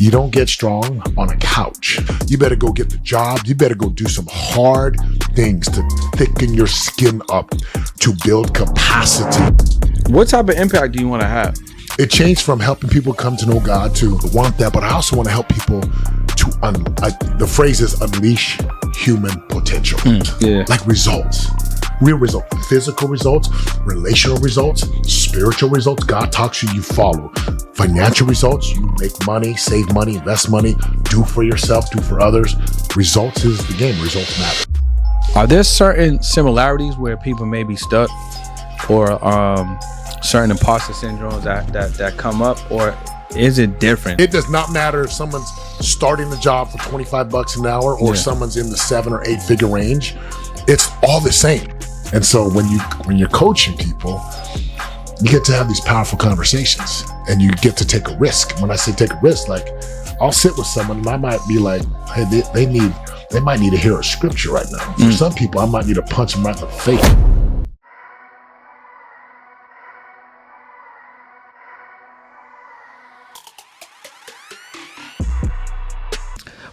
You don't get strong on a couch. You better go get the job. You better go do some hard things to thicken your skin up, to build capacity. What type of impact do you want to have? It changed from helping people come to know God to want that, but I also want to help people to, the phrase is unleash human potential. Like results. Real results, physical results, relational results, spiritual results. God talks to you, you follow. Financial results, you make money, save money, invest money, do for yourself, do for others. Results is the game. Results matter. Are there certain similarities where people may be stuck, or certain imposter syndromes that come up, or is it different? It does not matter if someone's starting a job for $25 an hour or someone's in the 7 or 8 figure range. It's all the same. And so when you're coaching people, you get to have these powerful conversations and you get to take a risk. When I say take a risk, like I'll sit with someone and I might be like, hey, they might need to hear a scripture right now. For some people, I might need to punch them right in the face.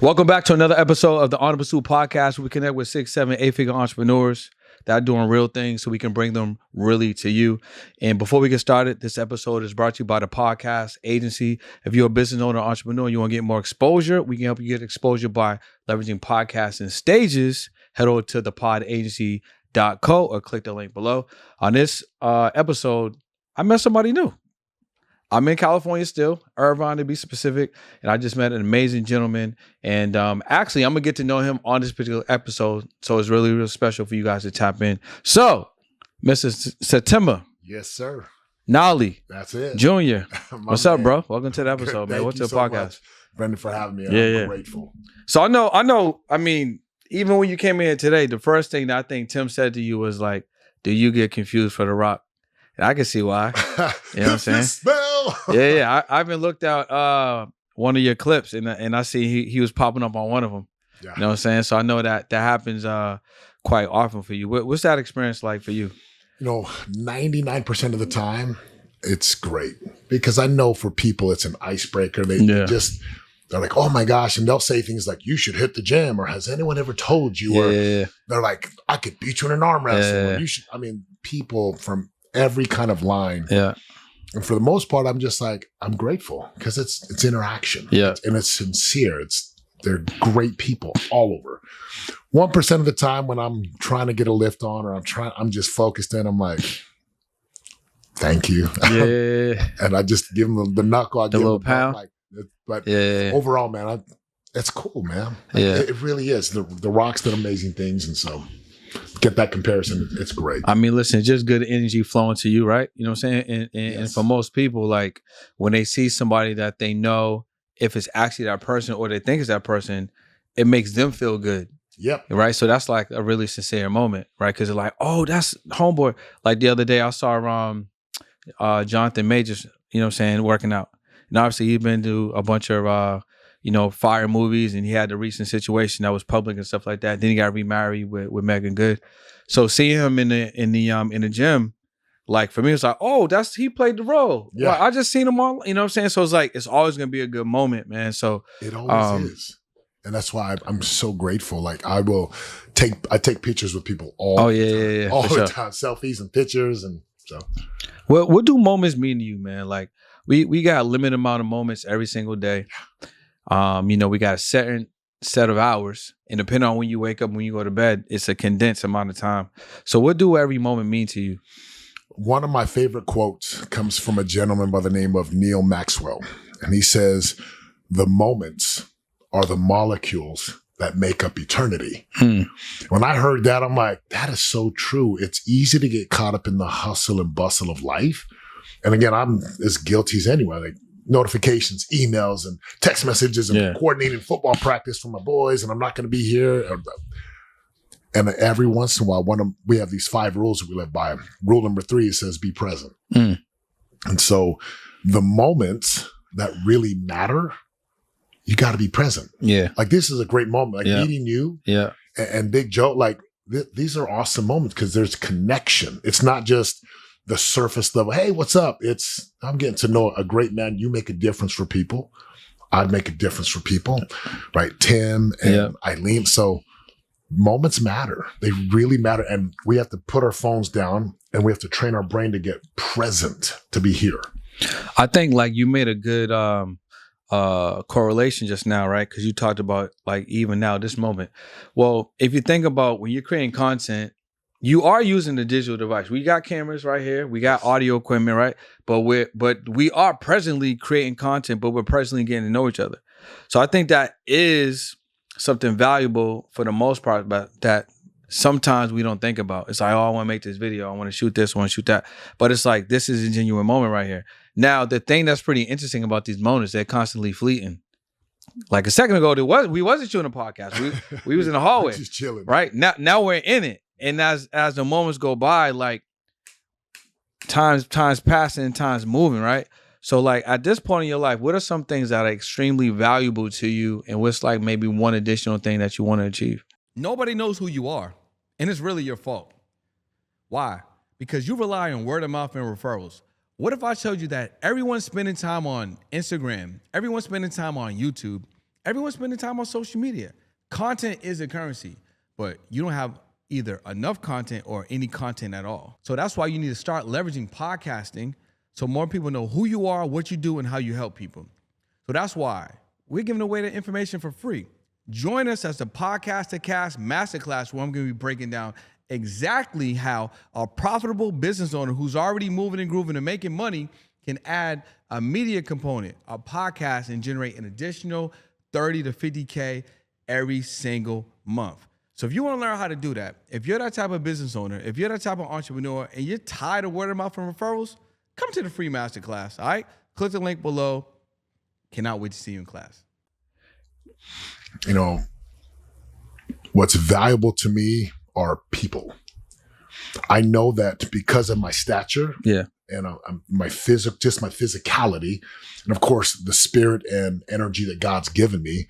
Welcome back to another episode of the On the Pursuit podcast, where we connect with 6, 7, 8 figure entrepreneurs that are doing real things so we can bring them really to you. And before we get started, this episode is brought to you by the podcast agency. If you're a business owner or entrepreneur and you want to get more exposure, we can help you get exposure by leveraging podcasts and stages. Head over to thepodAgency.co or click the link below. On this episode, I met somebody new. I'm in California still, Irvine to be specific, and I just met an amazing gentleman. And actually, I'm going to get to know him on this particular episode, so it's really, really special for you guys to tap in. So, Mr. Seteme. Yes, sir. Gali. That's it. Jr. What's up, bro? Welcome to the episode, man. What's the podcast? Much, Brendan, for having me. I'm grateful. So I know, I mean, even when you came in today, the first thing that I think Tim said to you was like, do you get confused for The Rock? And I can see why. You know what I'm saying? Yeah. I even looked out one of your clips and I see he was popping up on one of them. Yeah. You know what I'm saying? So I know that happens quite often for you. What's that experience like for you? 99% of the time, it's great. Because I know for people, it's an icebreaker. They're like, oh my gosh. And they'll say things like, you should hit the gym, or has anyone ever told you? Or they're like, I could beat you in an arm wrestle. Or you should. I mean, people from every kind of line. Yeah. And for the most part, I'm just like, I'm grateful because it's interaction. Yeah. And it's sincere. They're great people all over. 1% of the time when I'm trying to get a lift on, or I'm just focused in, I'm like, thank you. Yeah. And I just give them the knuckle. I give little them pound. But overall, man, it's cool, man. It really is. The Rock's done amazing things. And so get that comparison. It's great. I mean, listen, just good energy flowing to you, right? You know what I'm saying? And for most people, like when they see somebody that they know, if it's actually that person or they think it's that person, it makes them feel good. Yep. Right. So that's like a really sincere moment, right? Because they're like, oh, that's homeboy. Like the other day I saw Jonathan Majors, you know what I'm saying, working out. And obviously he's been to a bunch of fire movies, and he had the recent situation that was public and stuff like that. Then he got remarried with Megan Good. So seeing him in the gym, like for me, it's like, oh, he played the role. Yeah. Well, I just seen him all, you know what I'm saying? So it's like, it's always gonna be a good moment, man. So it always is. And that's why I'm so grateful. Like I take pictures with people all the time. All the time. Selfies and pictures. And so what do moments mean to you, man? Like we got a limited amount of moments every single day. We got a certain set of hours, and depending on when you wake up, when you go to bed, it's a condensed amount of time. So what do every moment mean to you? One of my favorite quotes comes from a gentleman by the name of Neil Maxwell. And he says, the moments are the molecules that make up eternity. When I heard that, I'm like, that is so true. It's easy to get caught up in the hustle and bustle of life. And again, I'm as guilty as anyone. Like, notifications, emails, and text messages, and coordinating football practice for my boys, and I'm not going to be here. And every once in a while, we have these 5 rules that we live by. Rule number 3 says, be present. And so the moments that really matter, you got to be present. Yeah. Like this is a great moment. Like meeting you and Big Joe, like these are awesome moments because there's connection. It's not just the surface level. Hey, what's up? I'm getting to know a great man. You make a difference for people. I'd make a difference for people, right? Tim and Eileen. So moments matter. They really matter. And we have to put our phones down and we have to train our brain to get present, to be here. I think like you made a good correlation just now, right? Because you talked about like even now, this moment. Well, if you think about when you're creating content, you are using the digital device. We got cameras right here. We got audio equipment, right? But we are presently creating content, but we're presently getting to know each other. So I think that is something valuable for the most part, but that sometimes we don't think about. It's like, oh, I want to make this video. I want to shoot this. I want to shoot that. But it's like, this is a genuine moment right here. Now, the thing that's pretty interesting about these moments, they're constantly fleeting. Like a second ago, we wasn't shooting a podcast. We was in the hallway. Just chilling. Right? Now we're in it. And as the moments go by, like time's passing and time's moving, right? So like at this point in your life, what are some things that are extremely valuable to you? And what's like maybe one additional thing that you want to achieve? Nobody knows who you are. And it's really your fault. Why? Because you rely on word of mouth and referrals. What if I told you that everyone's spending time on Instagram, everyone's spending time on YouTube, everyone's spending time on social media? Content is a currency, but you don't have either enough content or any content at all. So that's why you need to start leveraging podcasting so more people know who you are, what you do, and how you help people. So that's why we're giving away the information for free. Join us as the Podcast to Cast Masterclass, where I'm going to be breaking down exactly how a profitable business owner who's already moving and grooving and making money can add a media component, a podcast, and generate an additional 30 to 50K every single month. So if you want to learn how to do that, if you're that type of business owner, if you're that type of entrepreneur, and you're tired of word of mouth and referrals, come to the free masterclass, all right? Click the link below. Cannot wait to see you in class. You know, what's valuable to me are people. I know that because of my stature and my physicality, and of course the spirit and energy that God's given me,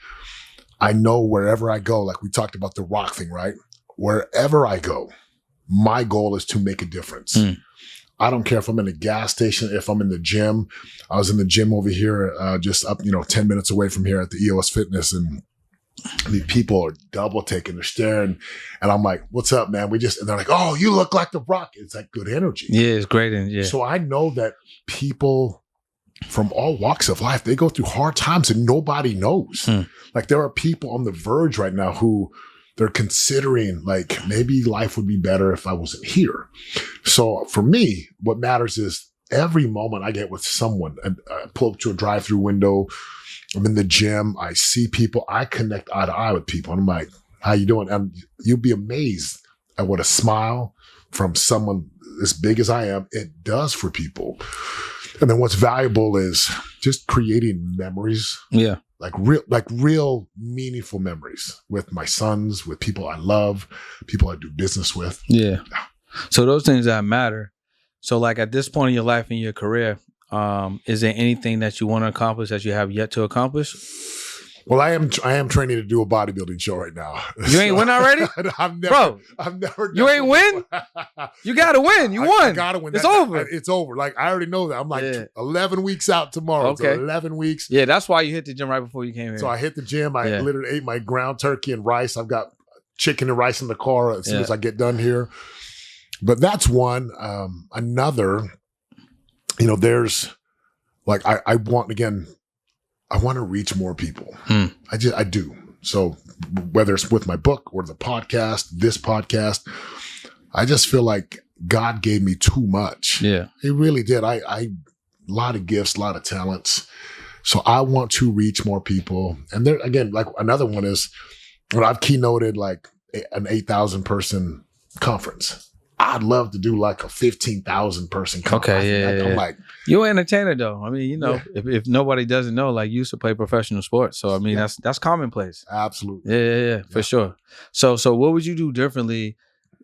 I know wherever I go, like we talked about the rock thing, right? Wherever I go, my goal is to make a difference. I don't care if I'm in a gas station, if I'm in the gym. I was in the gym over here, just up, 10 minutes away from here at the EOS Fitness, and the people are double taking, they're staring, and I'm like, "What's up, man?" And they're like, "Oh, you look like the Rock." It's like good energy. Yeah, it's great energy. So I know that people from all walks of life, they go through hard times and nobody knows. Like there are people on the verge right now who they're considering like maybe life would be better if I wasn't here. So for me, what matters is every moment I get with someone. I pull up to a drive-through window, I'm in the gym, I see people, I connect eye to eye with people. And I'm like, "How you doing?" And you'll be amazed at what a smile from someone as big as I am, it does for people. And then what's valuable is just creating memories. Yeah. Like real meaningful memories with my sons, with people I love, people I do business with. Yeah. So those things that matter. So like at this point in your life and your career, is there anything that you want to accomplish that you have yet to accomplish? Well, I am training to do a bodybuilding show right now. You ain't win already? I've never. You ain't win? You got to win. You won. I got to win. It's over. It's over. Like, I already know that. I'm like 11 weeks out tomorrow. Okay. So 11 weeks. Yeah, that's why you hit the gym right before you came here. So I hit the gym. I literally ate my ground turkey and rice. I've got chicken and rice in the car as soon as I get done here. But that's one. Another, there's like, I want to reach more people. I do. So whether it's with my book or the podcast, this podcast, I just feel like God gave me too much. Yeah. He really did. I a lot of gifts, a lot of talents. So I want to reach more people. And there, again, like another one is when I've keynoted like an 8,000 person conference. I'd love to do like a 15,000 person conference. Okay, I'm like, you're an entertainer though. I mean, if nobody doesn't know, like you used to play professional sports. So I mean, that's commonplace. Absolutely. Yeah, for sure. So what would you do differently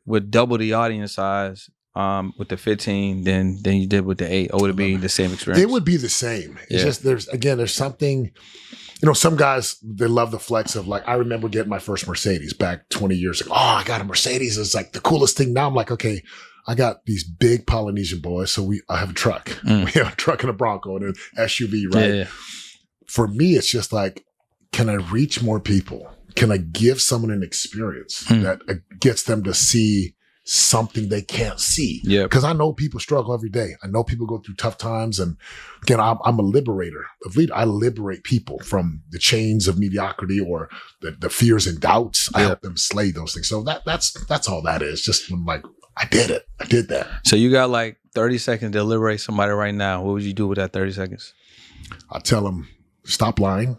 with double the audience size with the 15 than you did with the 8? Or would it be the same experience? It would be the same. It's just there's something. Some guys, they love the flex of like, I remember getting my first Mercedes back 20 years ago. Oh, I got a Mercedes. It's like the coolest thing. Now I'm like, okay, I got these big Polynesian boys. So I have a truck. We have a truck and a Bronco and an SUV, right? Yeah. for me, it's just like, can I reach more people? Can I give someone an experience that gets them to see something they can't see? Yeah. Because I know people struggle every day. I know people go through tough times. And again, I'm a liberator of lead. I liberate people from the chains of mediocrity or the fears and doubts. I help them slay those things. So that's all that is. Just like, I did it. I did that. So you got like 30 seconds to liberate somebody right now. What would you do with that 30 seconds? I tell them, stop lying,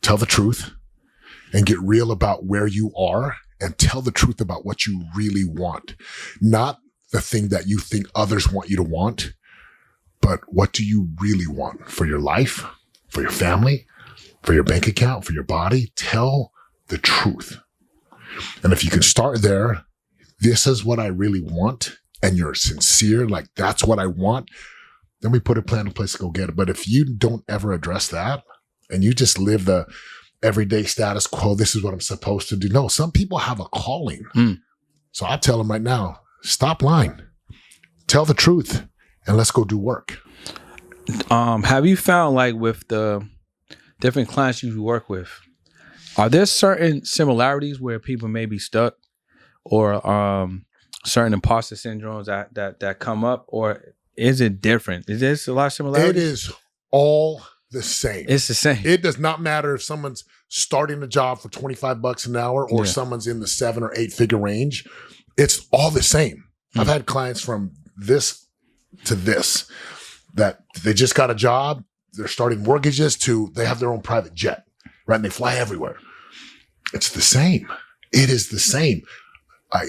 tell the truth, and get real about where you are and tell the truth about what you really want. Not the thing that you think others want you to want, but what do you really want for your life, for your family, for your bank account, for your body? Tell the truth. And if you can start there, this is what I really want, and you're sincere, like that's what I want, then we put a plan in place to go get it. But if you don't ever address that and you just live the everyday status quo, this is what I'm supposed to do. No, some people have a calling. So I tell them right now, stop lying, tell the truth, and let's go do work. Have you found, like, with the different clients you work with, are there certain similarities where people may be stuck, or certain imposter syndromes that come up, or is it different? Is there a lot of similarities? It is all the same. It's the same. It does not matter if someone's starting a job for $25 an hour or someone's in the 7 or 8 figure range. It's all the same. I've had clients from this to this that they just got a job. They're starting mortgages to they have their own private jet, right? And they fly everywhere. It's the same. It is the same.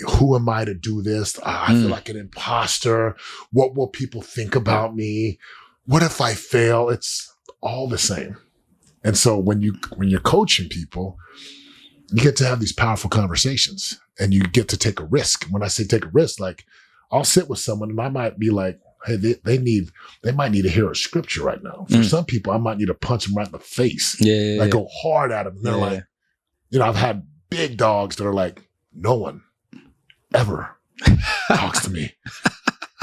Who am I to do this? I feel like an imposter. What will people think about me? What if I fail? It's all the same. And so when you're coaching people, you get to have these powerful conversations and you get to take a risk. When I say take a risk, like I'll sit with someone and I might be like, hey, they might need to hear a scripture right now. For some people, I might need to punch them right in the face. Go hard at them. And they're like, I've had big dogs that are like, no one ever talks to me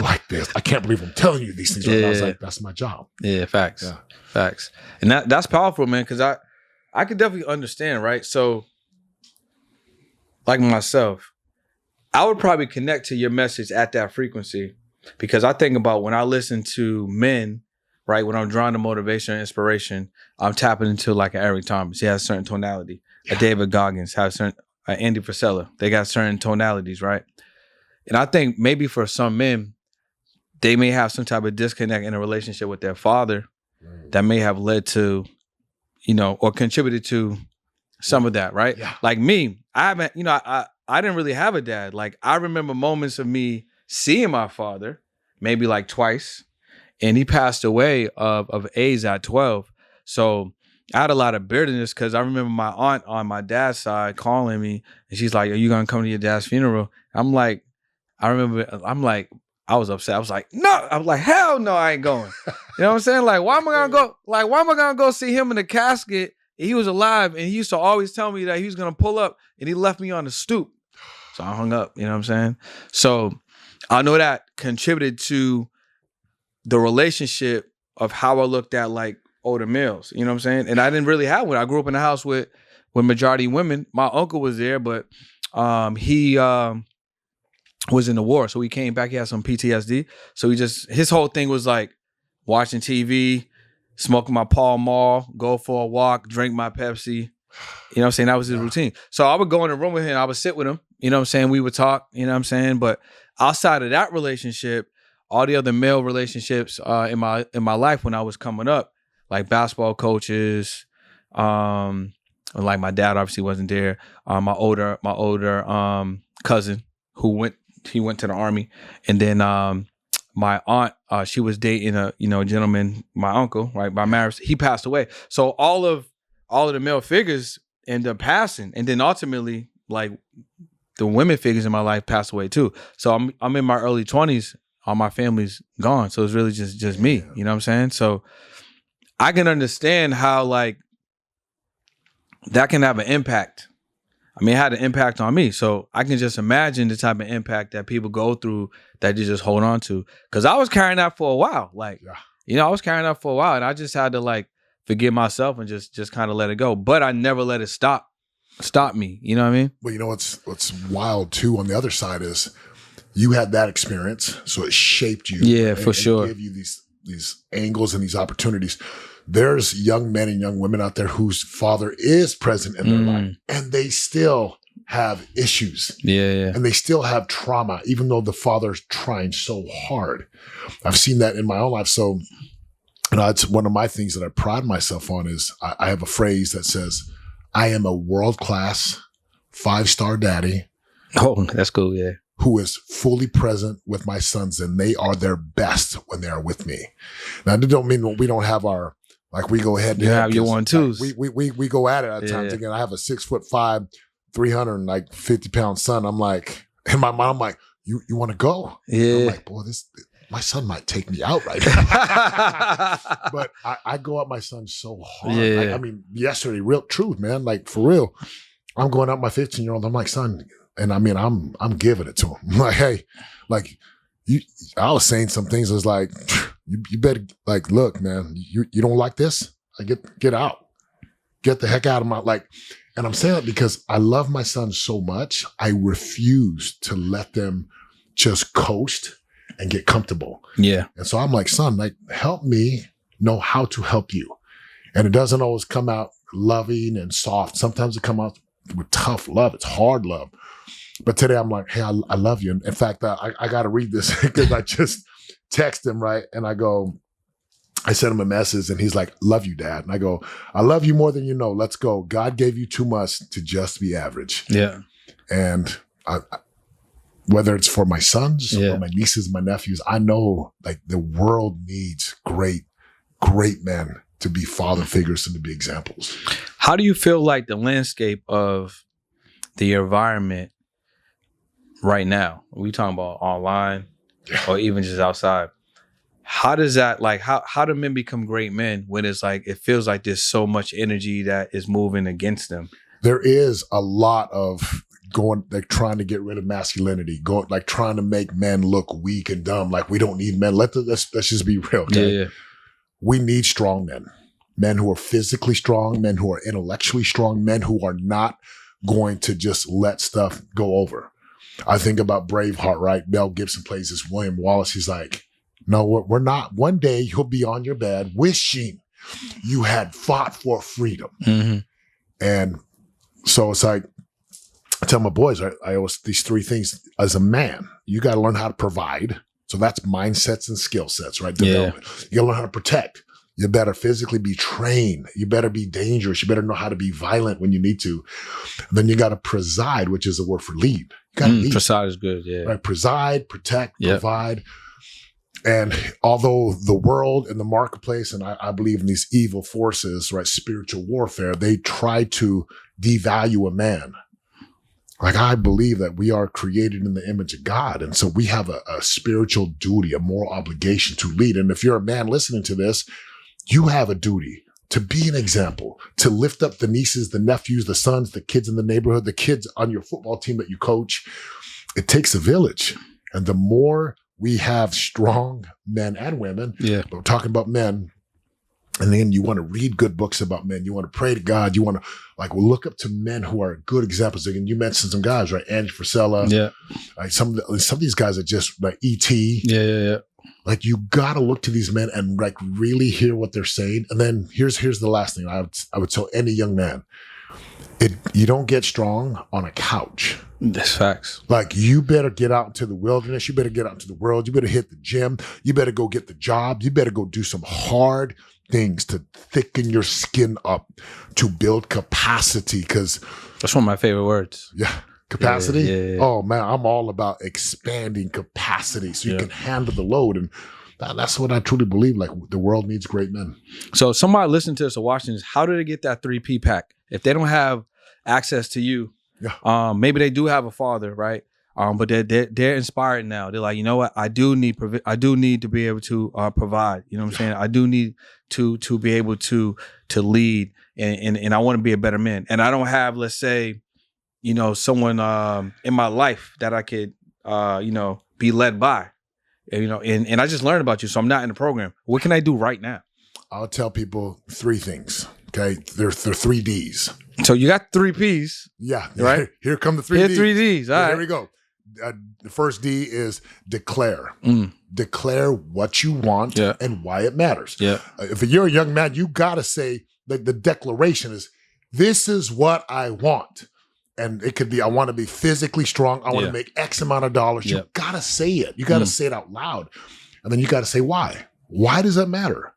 like this. I can't believe I'm telling you these things right now. I was like, that's my job. Yeah, facts. Yeah. Facts. And that's powerful, man, because I could definitely understand, right? So, like myself, I would probably connect to your message at that frequency, because I think about when I listen to men, right, when I'm drawing to motivation and inspiration, I'm tapping into like an Eric Thomas. He has a certain tonality. A David Goggins has certain Andy Frisella. They got certain tonalities, right? And I think maybe for some men, they may have some type of disconnect in a relationship with their father that may have led to, or contributed to some of that, right? Yeah. Like me, I haven't, I didn't really have a dad. Like I remember moments of me seeing my father, maybe like twice, and he passed away of AIDS at 12. So I had a lot of bitterness because I remember my aunt on my dad's side calling me, and she's like, "Are you gonna come to your dad's funeral?" I was upset. I was like, "No!" I was like, "Hell no, I ain't going." You know what I'm saying? Like, why am I gonna go? Like, why am I gonna go see him in the casket? He was alive, and he used to always tell me that he was gonna pull up, and he left me on the stoop. So I hung up. You know what I'm saying? So I know that contributed to the relationship of how I looked at like older males, you know what I'm saying? And I didn't really have one. I grew up in a house with majority women. My uncle was there, but he was in the war. So he came back, he had some PTSD. So his whole thing was like watching TV, smoking my Pall Mall, go for a walk, drink my Pepsi. You know what I'm saying? That was his routine. So I would go in the room with him, I would sit with him, you know what I'm saying? We would talk, you know what I'm saying? But outside of that relationship, all the other male relationships in my life when I was coming up, like basketball coaches, like my dad obviously wasn't there. My older cousin who went to the Army, and then my aunt, she was dating a gentleman, my uncle, right, by marriage. He passed away. So all of the male figures end up passing, and then ultimately, like the women figures in my life passed away too. So I'm in my early 20s. All my family's gone. So it's really just me. You know what I'm saying? So I can understand how like that can have an impact. I mean, it had an impact on me. So I can just imagine the type of impact that people go through that you just hold on to. Cause I was carrying that for a while. Like, I was carrying that for a while, and I just had to like forgive myself and just kind of let it go. But I never let it stop me. You know what I mean? Well, you know what's wild too on the other side is you had that experience, so it shaped you. Yeah, for sure. It gave you these angles and these opportunities. There's young men and young women out there whose father is present in their life, and they still have issues. Yeah. And they still have trauma, even though the father's trying so hard. I've seen that in my own life. So, it's one of my things that I pride myself on is I have a phrase that says, I am a world-class 5-star daddy. Oh, that's cool. Yeah. Who is fully present with my sons, and they are their best when they are with me. Now, that don't mean we don't have our, like, we go ahead. You have your 1-2s. We go at it at times. Again, I have a 6'5", 350-pound son. I'm like, in my mind, I'm like, you want to go? Yeah. I'm like, boy, my son might take me out right now. But I go at my son so hard. Yeah. I mean, yesterday, real truth, man. Like, for real. I'm going at my 15-year-old. I'm like, son, and I mean, I'm giving it to him. I'm like, hey, like, I was saying some things. I was like, you better, like, look, man, you don't like this? Get out. Get the heck out of my, like, and I'm saying that because I love my son so much. I refuse to let them just coast and get comfortable. Yeah. And so I'm like, son, like, help me know how to help you. And it doesn't always come out loving and soft. Sometimes it comes out with tough love. It's hard love. But today I'm like, hey, I love you. And in fact, I got to read this because I just text him, right? And I sent him a message and he's like, love you, Dad. And I go, I love you more than you know. Let's go. God gave you too much to just be average. Yeah. And whether it's for my sons or my nieces, my nephews, I know like the world needs great men to be father figures and to be examples. How do you feel like the landscape of the environment right now? We talking about online or even just outside. How does that, like, how do men become great men when it's like, it feels like there's so much energy that is moving against them? There is a lot of like trying to get rid of masculinity, like trying to make men look weak and dumb. Like, we don't need men. Let's just be real. Okay? Yeah. We need strong men who are physically strong, men who are intellectually strong, men who are not going to just let stuff go over. I think about Braveheart, right? Mel Gibson plays this William Wallace. He's like, no, we're not. One day you'll be on your bed wishing you had fought for freedom. Mm-hmm. And so it's like, I tell my boys, I always, these 3 things as a man, you got to learn how to provide. So that's mindsets and skill sets, right? Development. You got to learn how to protect. You better physically be trained. You better be dangerous. You better know how to be violent when you need to. Then you got to preside, which is a word for lead. You got to lead. Preside is good, yeah. Right? Preside, protect, provide. And although the world and the marketplace, and I believe in these evil forces, right, spiritual warfare, they try to devalue a man. Like, I believe that we are created in the image of God. And so we have a spiritual duty, a moral obligation to lead. And if you're a man listening to this, you have a duty to be an example, to lift up the nieces, the nephews, the sons, the kids in the neighborhood, the kids on your football team that you coach. It takes a village. And the more we have strong men and women, but we're talking about men, and then you want to read good books about men. You want to pray to God. You want to look up to men who are good examples. Again, you mentioned some guys, right? Angie Frisella. Yeah. Like some of these guys are just like E.T. Yeah. Like, you got to look to these men and like really hear what they're saying. And then here's the last thing I would tell any young man. You don't get strong on a couch. That's facts. Like, you better get out into the wilderness. You better get out into the world. You better hit the gym. You better go get the job. You better go do some hard things to thicken your skin up, to build capacity. Because that's one of my favorite words. Yeah. Capacity. Yeah. Oh man, I'm all about expanding capacity so you can handle the load. And that's what I truly believe. Like, the world needs great men. So somebody listening to this or watching this, how do they get that 3P pack? If they don't have access to you, maybe they do have a father, right? But they're inspired now. They're like, you know what? I do need to be able to provide. You know what I'm saying? I do need to be able to lead, and I want to be a better man. And I don't have, let's say, you know, someone in my life that I could be led by. And I just learned about you, so I'm not in the program. What can I do right now? I'll tell people 3 things. Okay. They're 3 Ds. So you got 3 Ps. Yeah. Right. Here come the 3 Here Ds. 3 Ds. All right. Here we go. The first D is declare. Declare what you want and why it matters. Yeah. If you're a young man, you got to say that the declaration is, this is what I want. And it could be, I want to be physically strong. I want to make X amount of dollars. You got to say it. You got to say it out loud. And then you got to say why. Why does that matter?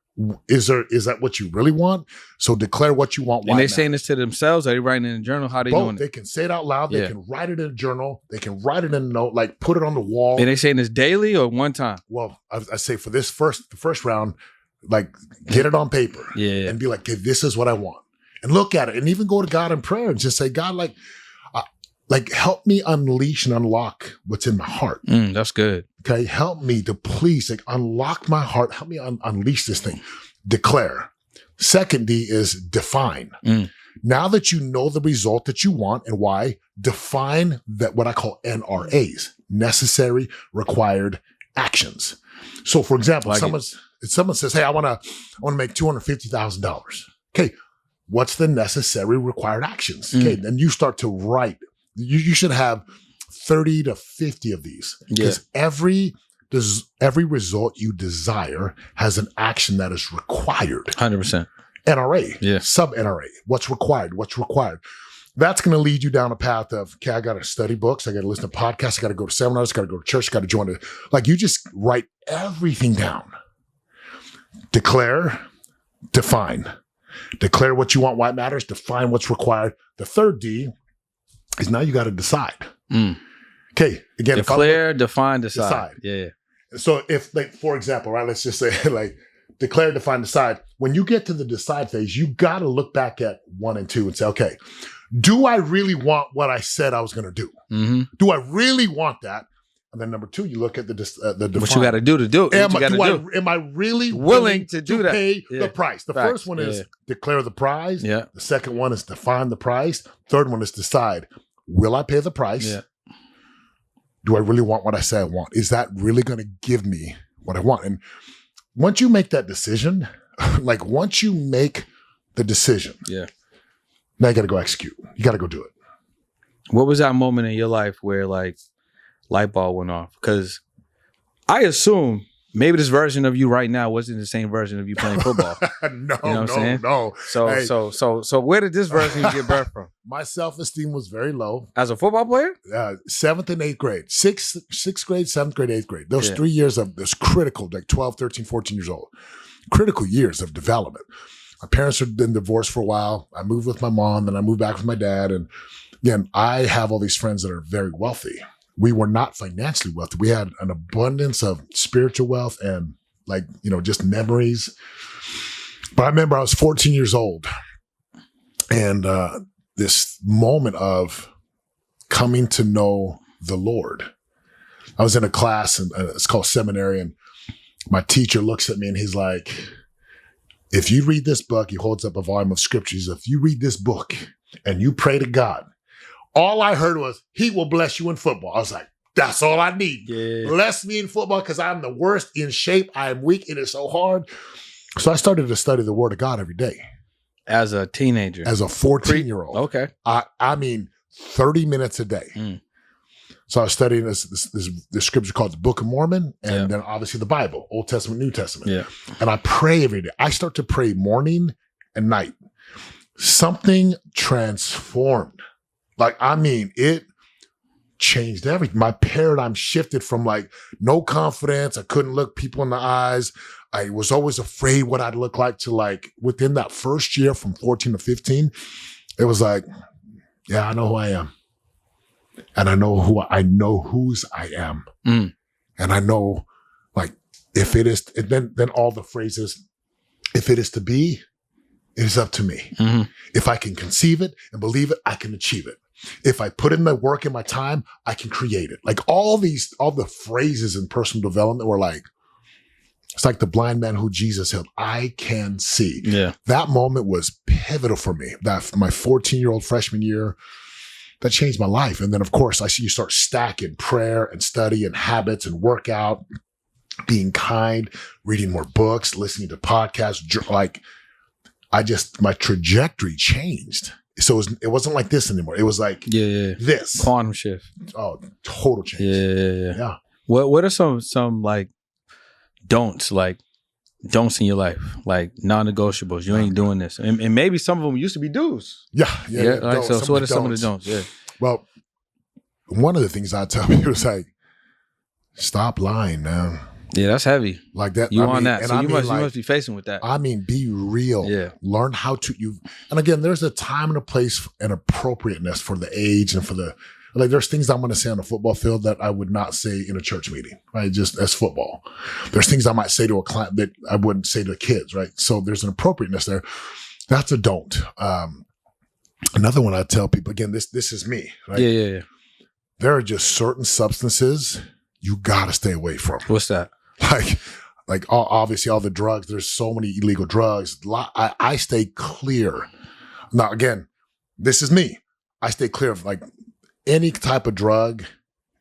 Is that what you really want? So declare what you want. Why and they saying this to themselves? Are they writing in a journal? How they doing it? They can say it out loud. They can write it in a journal. They can write it in a note, like put it on the wall. And they saying this daily or one time? Well, I say for the first round, like get it on paper and be like, okay, this is what I want. And look at it and even go to God in prayer and just say, God, like help me unleash and unlock what's in my heart. That's good. Okay. Help me to please unlock my heart. Help me unleash this thing. Declare. Second D is define. Now that you know the result that you want and why, define that what I call NRAs, necessary required actions. So for example, if someone says, hey, I want to make $250,000. Okay. What's the necessary required actions? Okay. Then you start to write. You should have 30 to 50 of these because every result you desire has an action that is required. 100%. NRA, sub NRA. What's required? That's going to lead you down a path of, okay, I got to study books. I got to listen to podcasts. I got to go to seminars. I got to go to church. I got to join it. Like you just write everything down. Declare, define. Declare what you want, why it matters. Define what's required. The third D is now you got to decide. Okay. Again, declare, define, decide. Yeah. So if, like, for example, right, let's just say like declare, define, decide. When you get to the decide phase, you got to look back at 1 and 2 and say, okay, do I really want what I said I was going to do? Do I really want that? And then number 2, you look at the define. What you got to do to do it. Am I really willing to do that? Pay the price. The first one is declare the price. The second one is define the price. Third one is decide. Will I pay the price? Do I really want what I say I want? Is that really going to give me what I want? And once you make that decision, like once you make the decision, now you got to go execute. You got to go do it. What was that moment in your life where like light bulb went off? Because I assume maybe this version of you right now wasn't the same version of you playing football. No. So where did this version get birth from? My self-esteem was very low. As a football player? 7th and 8th grade. Sixth grade, 7th grade, 8th grade. Those 3 years of this critical, like 12, 13, 14 years old. Critical years of development. My parents had been divorced for a while. I moved with my mom, then I moved back with my dad. And again, I have all these friends that are very wealthy. We were not financially wealthy. We had an abundance of spiritual wealth and just memories. But I remember I was 14 years old and this moment of coming to know the Lord. I was in a class and it's called seminary, and my teacher looks at me and he's like, if you read this book, he holds up a volume of scriptures. If you read this book and you pray to God, all I heard was, he will bless you in football. I was like, that's all I need. Bless me in football because I'm the worst in shape. I am weak. It is so hard. So I started to study the word of God every day. As a teenager? As a 14-year-old. Okay. I mean, 30 minutes a day. So I was studying this scripture called the Book of Mormon, and then obviously the Bible, Old Testament, New Testament. And I pray every day. I start to pray morning and night. Something transformed. Like, I mean, it changed everything. My paradigm shifted from like no confidence. I couldn't look people in the eyes. I was always afraid what I'd look like to like within that first year from 14 to 15. It was like, yeah, I know who I am. And I know whose I am. And I know like if it is, then all the phrases, if it is to be, it is up to me. If I can conceive it and believe it, I can achieve it. If I put in my work and my time, I can create it. Like all the phrases in personal development were like, it's like the blind man who Jesus healed. I can see. That moment was pivotal for me. That my 14-year-old freshman year, that changed my life. And then of course I see you start stacking prayer and study and habits and workout. being kind, reading more books, listening to podcasts. Like my trajectory changed. So it wasn't like this anymore. It was like this. Quantum shift. Oh, total change. Yeah. What are some like don'ts in your life, like non-negotiables? You ain't doing this, and maybe some of them used to be do's. Yeah. Like, so what are some of the don'ts? Yeah. Well, one of the things I tell people is like, stop lying, man. Yeah, that's heavy. Like that. You on that? So you must be facing with that. I mean, be real. Yeah. Learn how to and again, there's a time and a place and appropriateness for the age and for the like. There's things I'm going to say on the football field that I would not say in a church meeting, right? Just as football. There's things I might say to a client that I wouldn't say to kids, right? So there's an appropriateness there. That's a don't. Another one I tell people, again, this is me, right? Yeah. There are just certain substances you got to stay away from. What's that? Obviously all the drugs, there's so many illegal drugs. I stay clear. Now, again, this is me. I stay clear of like any type of drug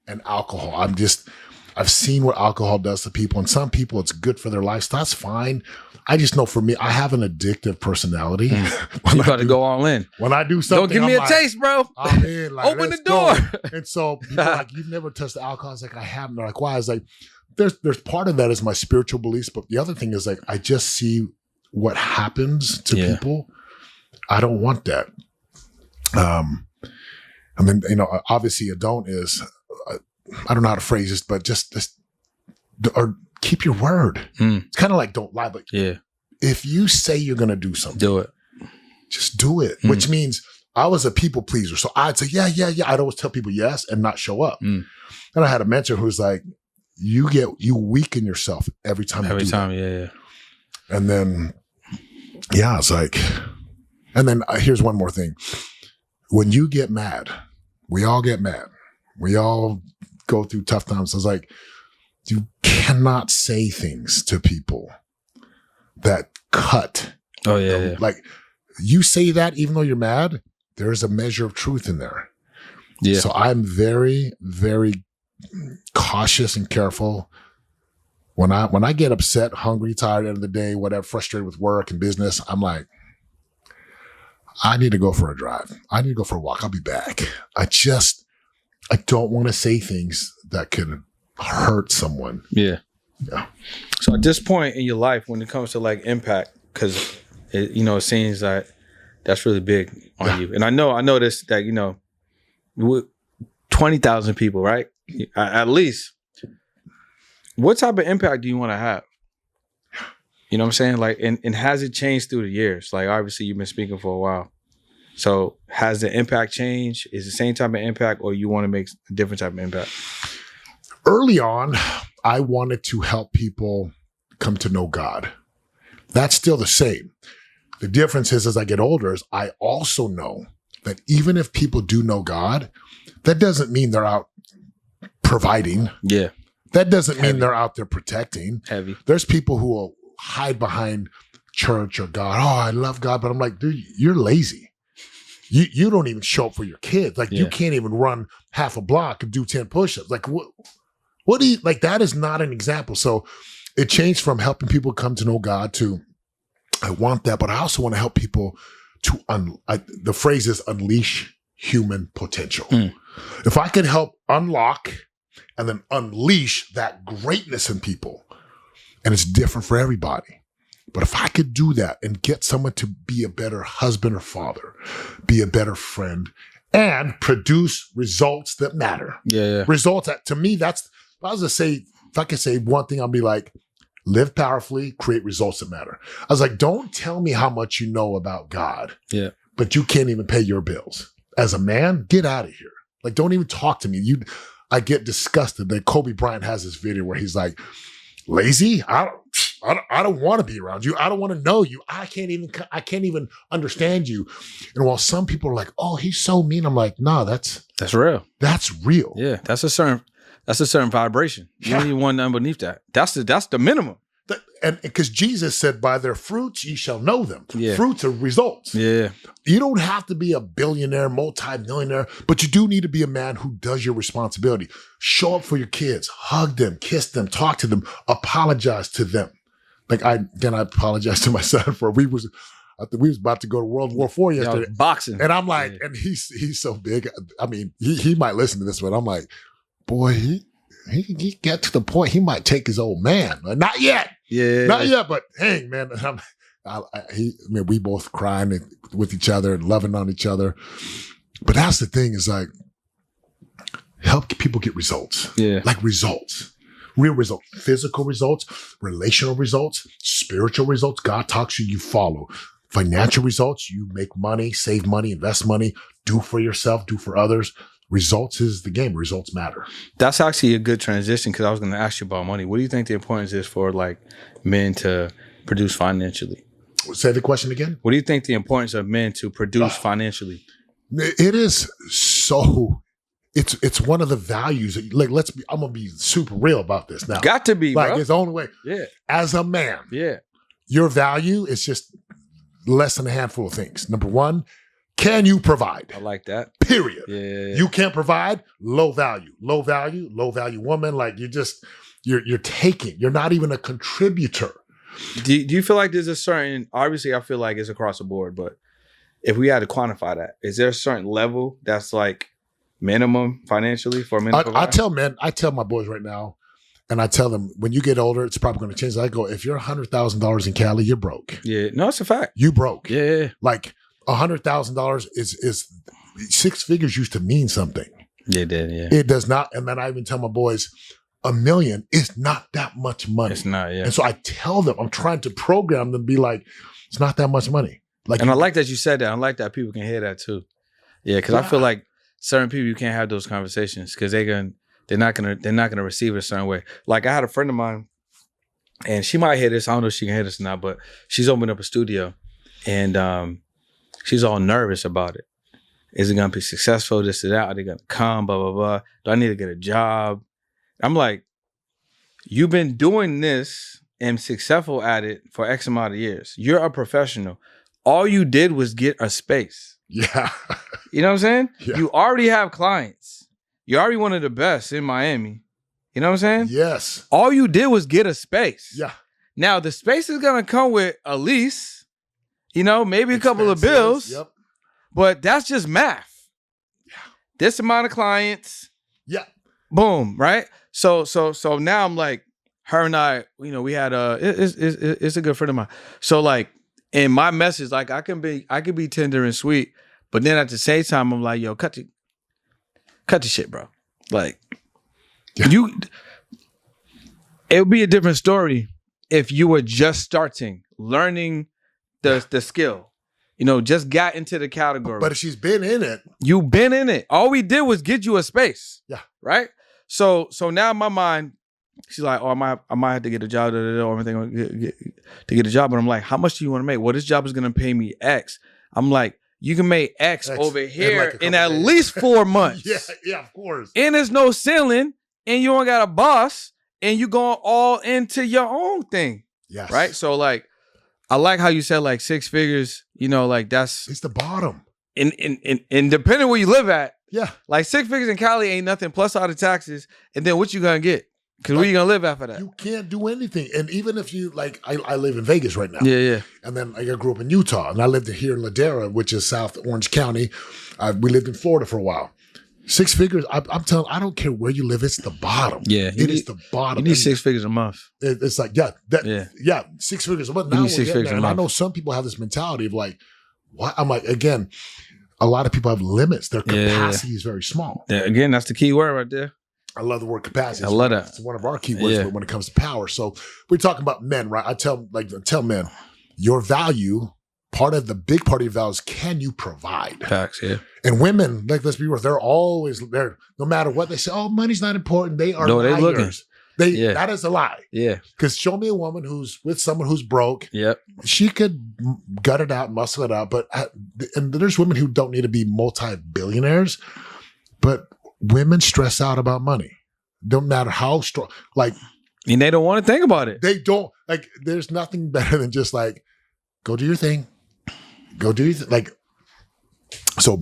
and alcohol. I've seen what alcohol does to people, and some people it's good for their lifestyle. That's fine. I just know for me, I have an addictive personality. You got to go all in. When I do something, don't give me a taste, bro. I'm in, like, open the door. And so people are like, you've never touched alcohol. It's like, I haven't. They're like, why? I was like, there's part of that is my spiritual beliefs, but the other thing is like, I just see what happens to people. I don't want that. I mean, obviously a don't is, I don't know how to phrase this, but just or keep your word. It's kind of like don't lie, but if you say you're going to do something, do it. Just do it, which means I was a people pleaser. So I'd say, yeah. I'd always tell people yes and not show up. And I had a mentor who's like, you weaken yourself every time you do that. Yeah. And then, it's like, and then here's one more thing. When you get mad, we all get mad. We all go through tough times. It's like, you cannot say things to people that cut. Oh, yeah. Like, you say that even though you're mad, there's a measure of truth in there. Yeah. So I'm very, very cautious and careful. When I get upset, hungry, tired, end of the day, whatever, frustrated with work and business, I'm like, I need to go for a drive. I need to go for a walk. I'll be back. I don't want to say things that could hurt someone. Yeah. So at this point in your life, when it comes to like impact, because it seems like that's really big on you. And I know this, that, 20,000 people, right? At least. What type of impact do you want to have? You know what I'm saying? Like, and has it changed through the years? Like, obviously you've been speaking for a while. So has the impact changed? Is the same type of impact, or you want to make a different type of impact? Early on, I wanted to help people come to know God. That's still the same. The difference is, as I get older, is I also know that even if people do know God, that doesn't mean they're out providing. Yeah. That doesn't mean they're out there protecting. Heavy. There's people who will hide behind church or God. Oh, I love God. But I'm like, dude, you're lazy. You don't even show up for your kids. Like, you can't even run half a block and do 10 push-ups. Like, what do you, like, that is not an example. So it changed from helping people come to know God to, I want that, but I also want to help people to, the phrase is unleash human potential. If I could help unlock and then unleash that greatness in people, and it's different for everybody. But if I could do that and get someone to be a better husband or father, be a better friend, and produce results that matter. Yeah. Results that, to me, that's, if I was to say, if I could say one thing, I'll be like, live powerfully, create results that matter. I was like, don't tell me how much you know about God, but you can't even pay your bills. As a man, get out of here. Like, don't even talk to me. I get disgusted that Kobe Bryant has this video where he's like, lazy? I don't want to be around you. I don't want to know you. I can't even understand you. And while some people are like, oh, he's so mean, I'm like, no, that's real. That's real. Yeah. That's a certain vibration. You don't even want nothing beneath that. That's the minimum. And because Jesus said, by their fruits, ye shall know them. Yeah. Fruits are results. Yeah. You don't have to be a billionaire, multi-millionaire, but you do need to be a man who does your responsibility. Show up for your kids, hug them, kiss them, talk to them, apologize to them. Like I apologize to my son for I think we was about to go to World War IV yesterday. Boxing. And I'm like, and he's so big. I mean, he might listen to this, but I'm like, boy, he get to the point he might take his old man. Not yet. Yeah. Not yet, but dang, man. We both crying with each other and loving on each other. But that's the thing is like, help people get results. Yeah. Like results. Real results. Physical results, relational results, spiritual results. God talks to you, you follow. Financial results, you make money, save money, invest money, do for yourself, do for others. Results is the game. Results matter. That's actually a good transition because I was going to ask you about money. What do you think the importance is for like men to produce financially? Say the question again. What do you think the importance of men to produce financially? It is so. It's one of the values. Like I'm gonna be super real about this now. Got to be, like bro. it's the only way. Yeah. As a man, yeah, your value is just less than a handful of things. Number one, can you provide? I like that. Period. Yeah. You can't provide, low value woman. Like you're taking. You're not even a contributor. Do you feel like there's a certain? Obviously, I feel like it's across the board, but if we had to quantify that, is there a certain level that's like minimum financially for men? I tell my boys right now, and I tell them when you get older, it's probably going to change. I go, if you're $100,000 in Cali, you're broke. Yeah, no, it's a fact. You broke. Yeah, like $100,000 is 6 figures used to mean something. Yeah, it did. Yeah, it does not. And then I even tell my boys, $1 million is not that much money. It's not. Yeah, and so I tell them, I'm trying to program them to be like, it's not that much money. Like, and I like that you said that. I like that people can hear that too. Yeah, because I feel like certain people you can't have those conversations because they're not gonna receive it a certain way. Like I had a friend of mine, and she might hear this. I don't know if she can hear this or not, but she's opened up a studio, and she's all nervous about it. Is it gonna be successful? This or that? Are they gonna come? Blah blah blah. Do I need to get a job? I'm like, you've been doing this and successful at it for X amount of years. You're a professional. All you did was get a space. Yeah. You know what I'm saying? Yeah. You already have clients. You're already one of the best in Miami. You know what I'm saying? Yes. All you did was get a space. Yeah. Now, the space is going to come with a lease, maybe a couple of bills. Yep. But that's just math. Yeah. This amount of clients. Yeah. Boom, right? So now I'm like, her and I, we had it's a good friend of mine. So like, in my message, like I can be tender and sweet, but then at the same time, I'm like, yo, cut the shit, bro. Like, it would be a different story if you were just starting, learning the skill, just got into the category. But if she's been in it. You've been in it. All we did was get you a space. Yeah. Right? So now in my mind, she's like, oh, I might have to get a job or everything to get a job. But I'm like, how much do you want to make? Well, this job is going to pay me X. I'm like, you can make X over here in at least 4 months. Yeah, of course. And there's no ceiling, and you don't got a boss, and you going all into your own thing. Yes. Right? So like, I like how you said like 6 figures, like that's it's the bottom. And depending where you live at, yeah. Like 6 figures in Cali ain't nothing plus all the taxes. And then what you gonna get? Because where you gonna live after that? You can't do anything. And even if you like, I live in Vegas right now. Yeah. And then I grew up in Utah, and I lived here in Ladera, which is South Orange County. We lived in Florida for a while. 6 figures. I'm telling. I don't care where you live. It's the bottom. Yeah, it is the bottom. You need 6 figures a month. It's like 6 figures a month. Now you need 6 figures a month. And I know some people have this mentality of like, what? I'm like, again, a lot of people have limits. Their capacity is very small. Yeah, again, that's the key word right there. I love the word capacity. I love that. It's one of our key words when it comes to power. So we're talking about men, right? I tell men, your value, the big part of your value is, can you provide? Facts, yeah. And women, like, let's be real, they're always there. No matter what they say, oh, money's not important. They are liars. They looking. That is a lie. Yeah. Because show me a woman who's with someone who's broke. Yep. She could gut it out, muscle it out. And there's women who don't need to be multi-billionaires, but women stress out about money. Don't matter how strong. Like, and they don't want to think about it. They don't. like, there's nothing better than just like, go do your thing. Go do your thing. Like, so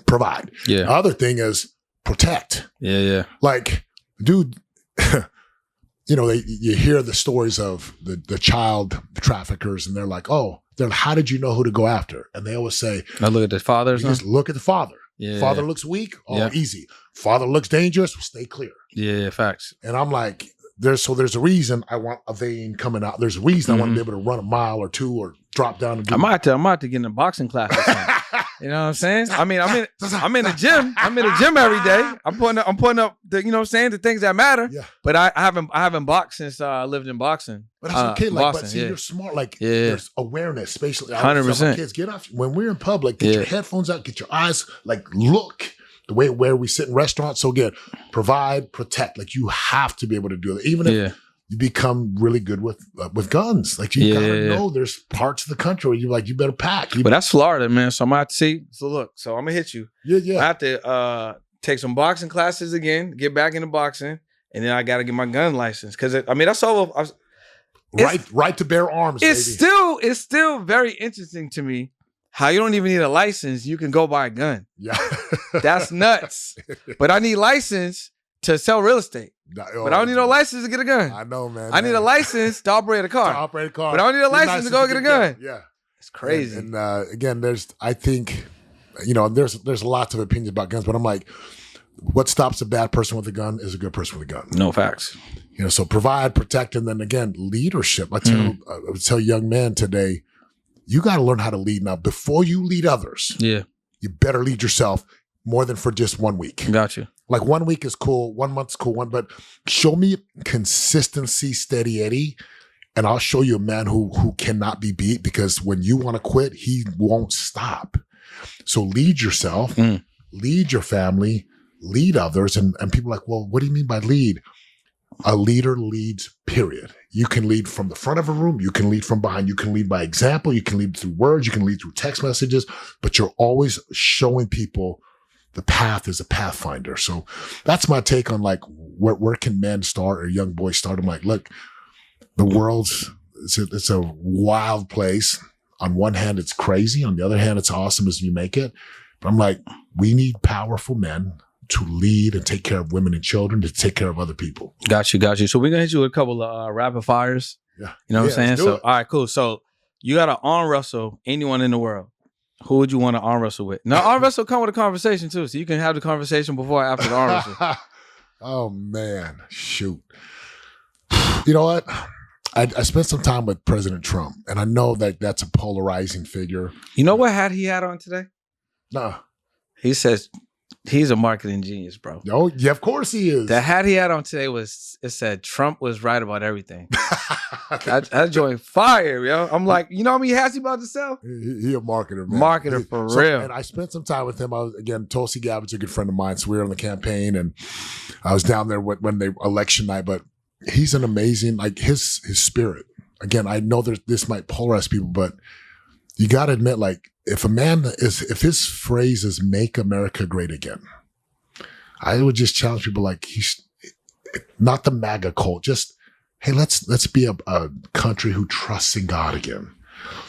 provide. Yeah. The other thing is protect. Yeah. Like, dude, you know, you hear the stories of the child traffickers, and they're like, how did you know who to go after? And they always say, I look at the fathers. just look at the father. Yeah. Father looks weak, easy. Father looks dangerous, stay clear. Yeah, facts. And I'm like, there's a reason I want a vein coming out. There's a reason I want to be able to run a mile or two or drop down and do I might have to get in a boxing class or something. You know what I'm saying? I mean, I'm in the gym. I'm in the gym every day. I'm putting up the, you know what I'm saying, the things that matter. Yeah. But I haven't boxed since I lived in boxing. But that's okay. Like, Boston, but see, you're smart. Like, there's awareness, spatially. 100%. Kids, get off. When we're in public, get your headphones out, get your eyes, like, look. The way where we sit in restaurants. So again, provide, protect. Like, you have to be able to do it. Even if you become really good with guns. Like, you gotta know there's parts of the country where you're like, you better pack. But that's Florida, man. So I'm gonna have to see. So look, so I'm gonna hit you. Yeah. I have to take some boxing classes again, get back into boxing, and then I gotta get my gun license. Cause that's all. Right to bear arms. It's still very interesting to me how you don't even need a license. You can go buy a gun. Yeah. That's nuts. But I need license to sell real estate. But I don't need no license to get a gun. I know, man. I need a license to operate a car. But I don't need a license to go get a gun. Yeah. It's crazy. And again, I think, you know, there's lots of opinions about guns, but I'm like, what stops a bad person with a gun is a good person with a gun. No facts. You know, so provide, protect, and then again, leadership. I would tell young men today, you got to learn how to lead. Now, before you lead others, you better lead yourself more than for just 1 week. Got you. Like, 1 week is cool, 1 month is cool, but show me consistency, steady Eddie, and I'll show you a man who cannot be beat, because when you want to quit, he won't stop. So lead yourself, lead your family, lead others, and people are like, well, what do you mean by lead? A leader leads, period. You can lead from the front of a room. You can lead from behind. You can lead by example. You can lead through words. You can lead through text messages, but you're always showing people the path is a pathfinder. So that's my take on, like, where can men start or young boys start? I'm like, look, the world's, it's a wild place. On one hand, it's crazy. On the other hand, it's awesome as you make it. But I'm like, we need powerful men to lead and take care of women and children, to take care of other people. Got you. So we're going to hit you with a couple of rapid fires. Yeah. You know what I'm saying? So, all right, cool. So you got to arm wrestle anyone in the world. Who would you want to arm wrestle with? Now, arm wrestle come with a conversation too. So you can have the conversation before or after the arm wrestle. Oh, man. Shoot. You know what? I spent some time with President Trump, and I know that that's a polarizing figure. You know what hat he had on today? No. He says he's a marketing genius, bro. Oh, yeah, of course he is. The hat he had on today it said Trump was right about everything. That joint fire, yo. I'm like, you know how many hats he about to sell? He a marketer, man. Marketer for real. And I spent some time with him. Tulsi Gabbard's a good friend of mine, so we were on the campaign, and I was down there when they election night, but he's an amazing, like, his spirit. Again, I know this might polarize people, but you got to admit, like, if if his phrase is "Make America Great Again," I would just challenge people, like, he's not the MAGA cult. Just, hey, let's be a country who trusts in God again.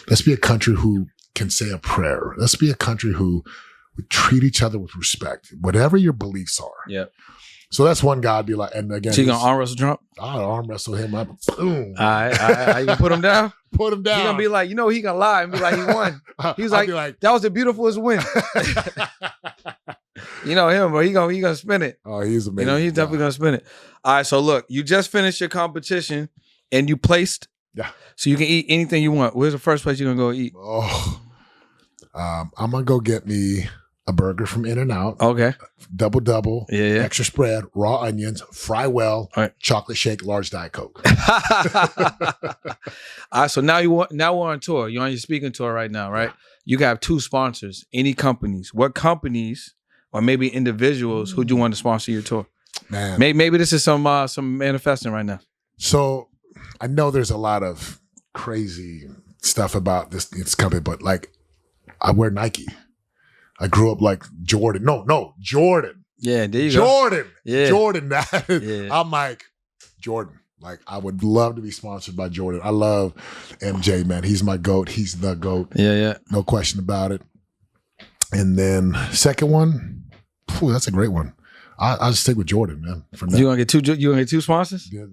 Let's be a country who can say a prayer. Let's be a country who would treat each other with respect, whatever your beliefs are. Yeah. So that's one guy I'd be like, and again, so you gonna arm wrestle Trump? I'll arm wrestle him up. Boom. You gonna put him down? Put him down. He gonna be like, he gonna lie and be like, he won. He's like, that was the beautifulest win. You know him, bro. He gonna spin it. Oh, he's amazing. He's definitely gonna spin it. All right, so look, you just finished your competition and you placed. Yeah. So you can eat anything you want. Where's the first place you're gonna go eat? Oh, I'm gonna go get me a burger from In-N-Out. Okay. Double. Yeah. Extra spread, raw onions, fry well, right. Chocolate shake, large Diet Coke. All right, so now we're on tour. You're on your speaking tour right now, right? You have 2 sponsors. Any companies? What companies or maybe individuals who do want to sponsor your tour? Man. Maybe this is some manifesting right now. So I know there's a lot of crazy stuff about this company, but, like, I wear Nike. I grew up like Jordan. No, Jordan. Yeah, there you Jordan. go. Yeah. Jordan. Yeah. I'm like, Jordan. Like, I would love to be sponsored by Jordan. I love MJ, man. He's my GOAT. He's the GOAT. Yeah. No question about it. And then second one, that's a great one. I'll stick with Jordan, man. For now. You gonna get two sponsors? Yeah,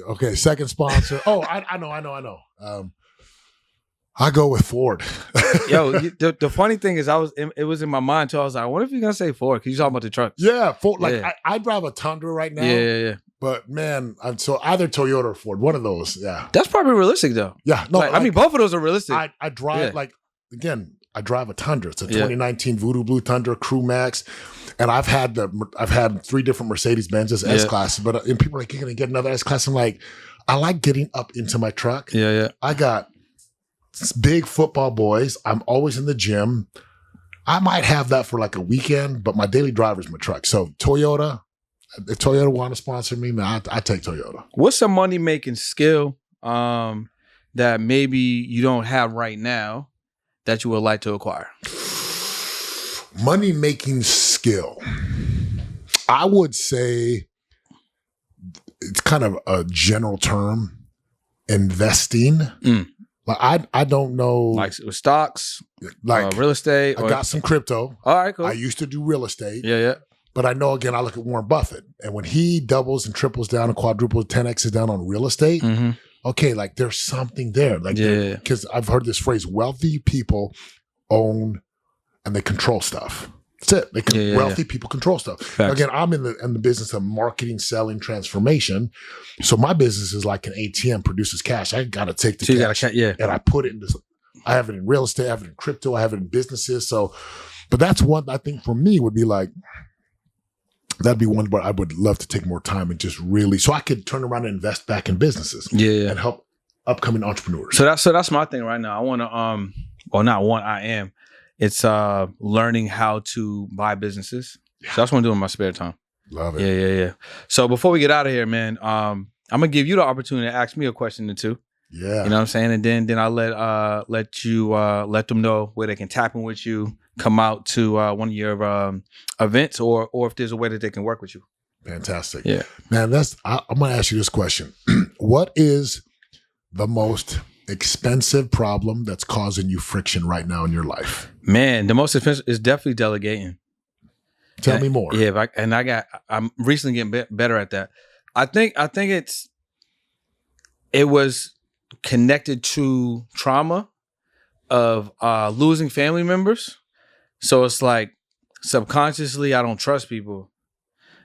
okay, second sponsor. Oh, I know. I go with Ford. Yo, the funny thing is, it was in my mind too. I was like, I wonder if you're gonna say Ford because you're talking about the trucks. Yeah, Ford. Like I drive a Tundra right now. Yeah. But man, so either Toyota or Ford, one of those. Yeah, that's probably realistic though. Yeah, no, I mean both of those are realistic. I drive I drive a Tundra. It's a 2019 Voodoo Blue Tundra Crew Max, and I've had 3 different Mercedes Benzes S classes. But and people are like, you're gonna get another S class. I'm like, I like getting up into my truck. Yeah. I got big football boys. I'm always in the gym. I might have that for like a weekend, but my daily driver is my truck. So Toyota. If Toyota want to sponsor me, man, I take Toyota. What's a money making skill that maybe you don't have right now that you would like to acquire? Money making skill. I would say it's kind of a general term. Investing. Like I don't know. Like with stocks, like real estate. I got some crypto. All right, cool. I used to do real estate. Yeah. But I know, again, I look at Warren Buffett, and when he doubles and triples down and quadruples, 10X is down on real estate, okay, like there's something there. Like, because I've heard this phrase, wealthy people own and they control stuff. That's it. Wealthy people control stuff. Facts. Again, I'm in the business of marketing, selling, transformation. So my business is like an ATM, produces cash. I got to take the cash and I put it into, I have it in real estate, I have it in crypto, I have it in businesses. So, but that's one I think for me would be like, that'd be one where I would love to take more time and just really, so I could turn around and invest back in businesses, and help upcoming entrepreneurs. So that's my thing right now. I want to, I am. It's learning how to buy businesses. So that's what I'm doing in my spare time. Love it. Yeah. So before we get out of here, man, I'm gonna give you the opportunity to ask me a question or two. Yeah, you know what I'm saying, and then I'll let them know where they can tap in with you, come out to one of your events, or if there's a way that they can work with you. Fantastic. Yeah, man. I'm going to ask you this question: what is the most expensive problem that's causing you friction right now in your life? Man, the most expensive is definitely delegating. Tell me more. Yeah, I'm recently getting better at that. I think it was connected to trauma of losing family members. So it's like subconsciously I don't trust people.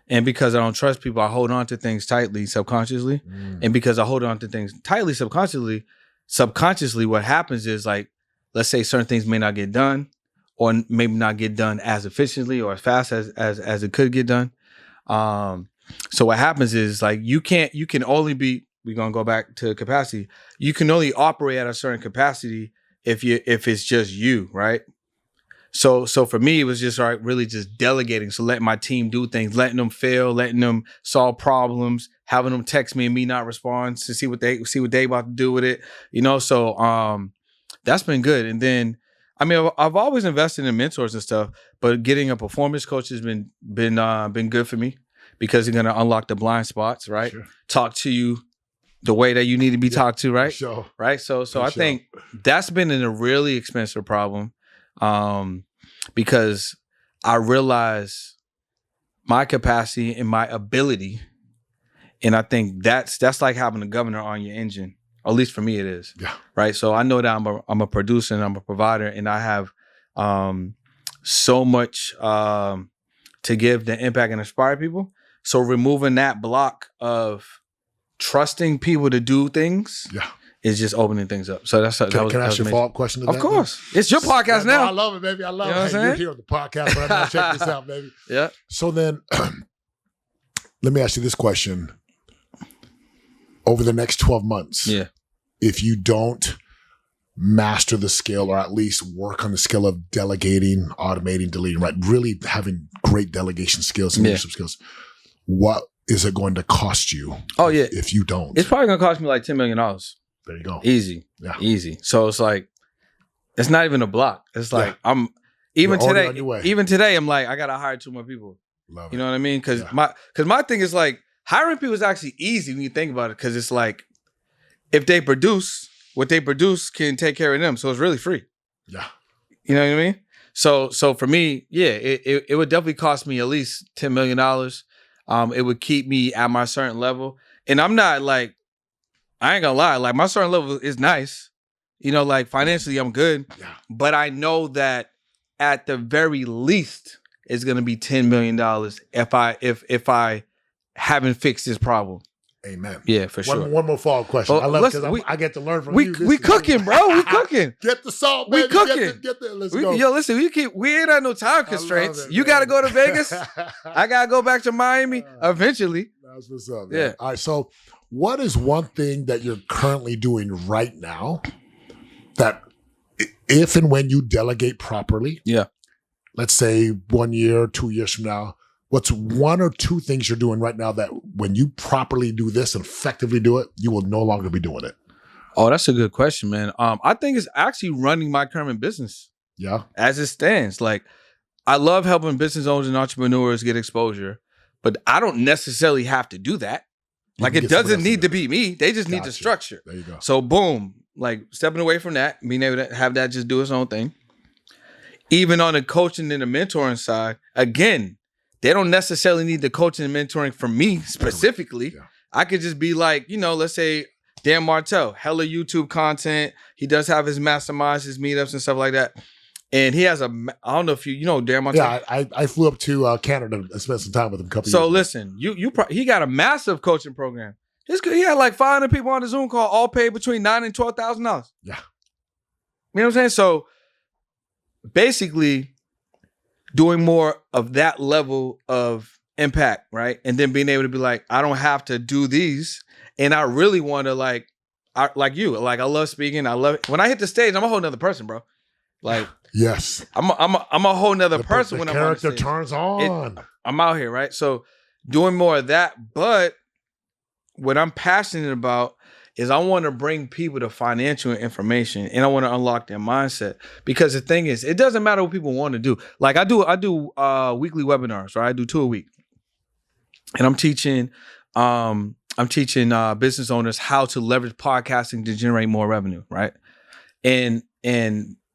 And because I don't trust people, I hold on to things tightly subconsciously. And because I hold on to things tightly subconsciously what happens is, like, let's say certain things may not get done, or maybe not get done as efficiently or as fast as it could get done. So what happens is, like, you can only be, we're gonna go back to capacity. You can only operate at a certain capacity if it's just you, right? So for me, it was just really just delegating. So letting my team do things, letting them fail, letting them solve problems, having them text me and me not respond to see what they about to do with it. You know, so that's been good. And then, I mean, I've always invested in mentors and stuff, but getting a performance coach has been good for me, because you're gonna unlock the blind spots, right? Sure. Talk to you the way that you need to be talked to, right? Sure. Right. So I think that's been a really expensive problem, because I realize my capacity and my ability, and I think that's like having a governor on your engine. Or at least for me, it is. Yeah. Right. So I know that I'm a producer and I'm a provider, and I have so much to give, to impact and inspire people. So removing that block of trusting people to do things, is just opening things up. So can I ask you a follow-up question to that? Of course. It's your podcast now. I love it, baby. I love it. You're here on the podcast, but I'm going to check this out, baby. Yeah. So then, let me ask you this question. Over the next 12 months, if you don't master the skill, or at least work on the skill of delegating, automating, deleting, right? Really having great delegation skills and leadership skills, what is it going to cost you? Oh, yeah. If you don't? It's probably going to cost me like $10 million. There you go. Easy. Yeah. Easy. So it's like, it's not even a block. It's like, even today, I'm like, I got to hire 2 more people. Love you know what I mean? Because my thing is like, hiring people is actually easy when you think about it, because it's like, if they produce, what they produce can take care of them. So it's really free. Yeah. You know what I mean? So for me, yeah, it would definitely cost me at least $10 million. It would keep me at my certain level. And I'm not like, I ain't gonna lie, like my certain level is nice. You know, like financially I'm good. Yeah. But I know that at the very least it's gonna be $10 million if I haven't fixed this problem. Amen. Yeah, for sure. One more follow-up question. Well, I love because I get to learn from you. We cooking, bro. We cooking. Get the salt, baby. We cooking. Get the let's go. Yo, listen, we ain't had no time constraints. You got to go to Vegas. I got to go back to Miami eventually. That's what's up. Man. Yeah. All right. So, what is one thing that you're currently doing right now that, if and when you delegate properly, let's say 1 year, 2 years from now, what's one or two things you're doing right now that when you properly do this and effectively do it, you will no longer be doing it? Oh, that's a good question, man. I think it's actually running my current business. Yeah. As it stands. Like, I love helping business owners and entrepreneurs get exposure, but I don't necessarily have to do that. Like, it doesn't need to be me. They just need the structure. There you go. So boom, like stepping away from that, being able to have that just do its own thing. Even on the coaching and the mentoring side, again, they don't necessarily need the coaching and mentoring from me specifically. Yeah. I could just be like, you know, let's say Dan Martell, hella YouTube content. He does have his masterminds, his meetups and stuff like that. And he has I don't know if you know Dan Martell. Yeah, I flew up to Canada and spent some time with him a couple years ago. So listen, he got a massive coaching program. He had like 500 people on the Zoom call, all paid between $9,000 and $12,000. Yeah. You know what I'm saying? So basically, doing more of that level of impact, right? And then being able to be like, I don't have to do these. And I really want to like I love speaking. I love it. When I hit the stage, I'm a whole nother person, bro. Like, yes, I'm a whole nother person when I'm on the stage. Character turns on. I'm out here, right? So doing more of that. But what I'm passionate about is I want to bring people to financial information, and I want to unlock their mindset. Because the thing is, it doesn't matter what people want to do. Like I do weekly webinars, right? I do 2 a week, and I'm teaching business owners how to leverage podcasting to generate more revenue, right? And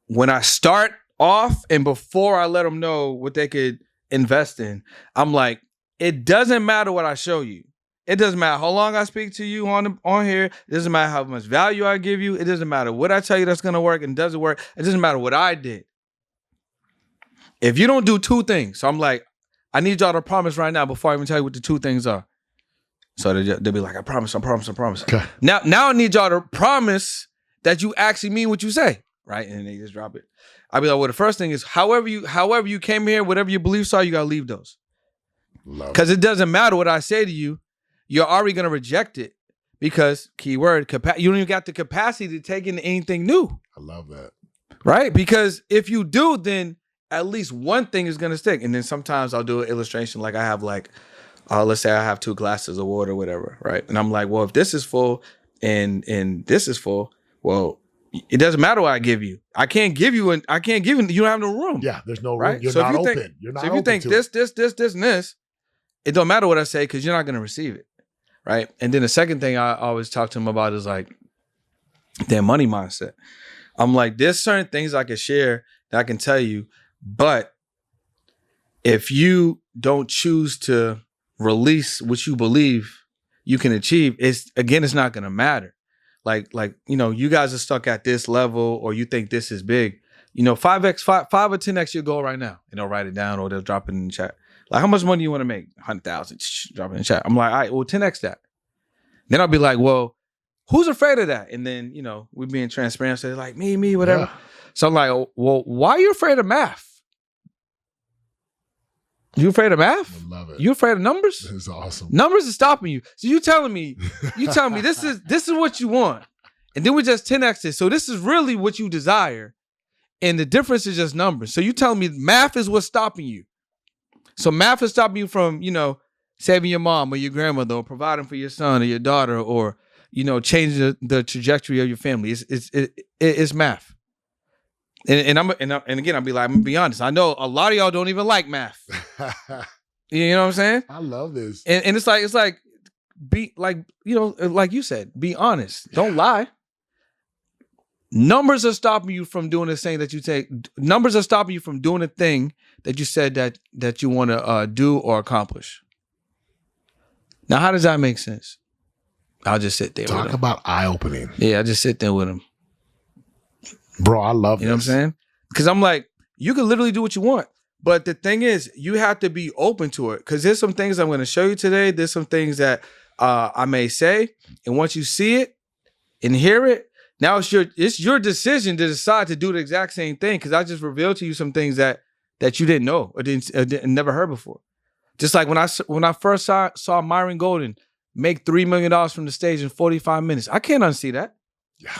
when I start off, and before I let them know what they could invest in, I'm like, it doesn't matter what I show you. It doesn't matter how long I speak to you on here. It doesn't matter how much value I give you. It doesn't matter what I tell you that's going to work and doesn't work. It doesn't matter what I did. If you don't do 2 things, so I'm like, I need y'all to promise right now before I even tell you what the 2 things are. So they'll be like, I promise. Okay. Now I need y'all to promise that you actually mean what you say, right? And they just drop it. I'll be like, well, the first thing is, however you came here, whatever your beliefs are, you got to leave those. Because it doesn't matter what I say to you. You're already going to reject it because, keyword, you don't even got the capacity to take in anything new. I love that. Right? Because if you do, then at least one thing is going to stick. And then sometimes I'll do an illustration like I have like, let's say I have 2 glasses of water or whatever, right? And I'm like, well, if this is full and this is full, well, it doesn't matter what I give you. I can't give you, you don't have no room. Yeah, there's no room. Right? You're not open. You're not open. So if you think this, and this, it don't matter what I say because you're not going to receive it. Right. And then the second thing I always talk to them about is like their money mindset. I'm like, there's certain things I can share that I can tell you, but if you don't choose to release what you believe you can achieve, it's not going to matter. Like, you know, you guys are stuck at this level or you think this is big, you know, 5 or 10x your goal right now, and they'll write it down or they'll drop it in the chat. Like, how much money do you want to make? 100,000. Drop it in the chat. I'm like, all right, well, 10x that. Then I'll be like, well, who's afraid of that? And then, you know, we're being transparent. So they're like, me, whatever. Yeah. So I'm like, well, why are you afraid of math? You afraid of math? I love it. You afraid of numbers? This is awesome. Numbers are stopping you. So you telling me this is what you want. And then we just 10x it. So this is really what you desire. And the difference is just numbers. So you telling me math is what's stopping you. So math is stopping you from, you know, saving your mom or your grandmother or providing for your son or your daughter or, you know, changing the trajectory of your family. It's math. And again, I'll be like, I'm gonna be honest. I know a lot of y'all don't even like math. You know what I'm saying? I love this. And it's like, like, you know, like you said, be honest. Don't lie. Numbers are stopping you from doing the thing that you take. Numbers are stopping you from doing the thing that you said that you want to do or accomplish. Now, how does that make sense? I'll just sit there. Talk about eye-opening. Yeah, I just sit there with him. Bro, I love You know what I'm saying? Because I'm like, you can literally do what you want. But the thing is, you have to be open to it. Because there's some things I'm going to show you today. There's some things that I may say. And once you see it and hear it, now it's your decision to decide to do the exact same thing. Because I just revealed to you some things that you didn't know or didn't never heard before. Just like when I first saw Myron Golden make $3 million from the stage in 45 minutes. I can't unsee that. Yeah.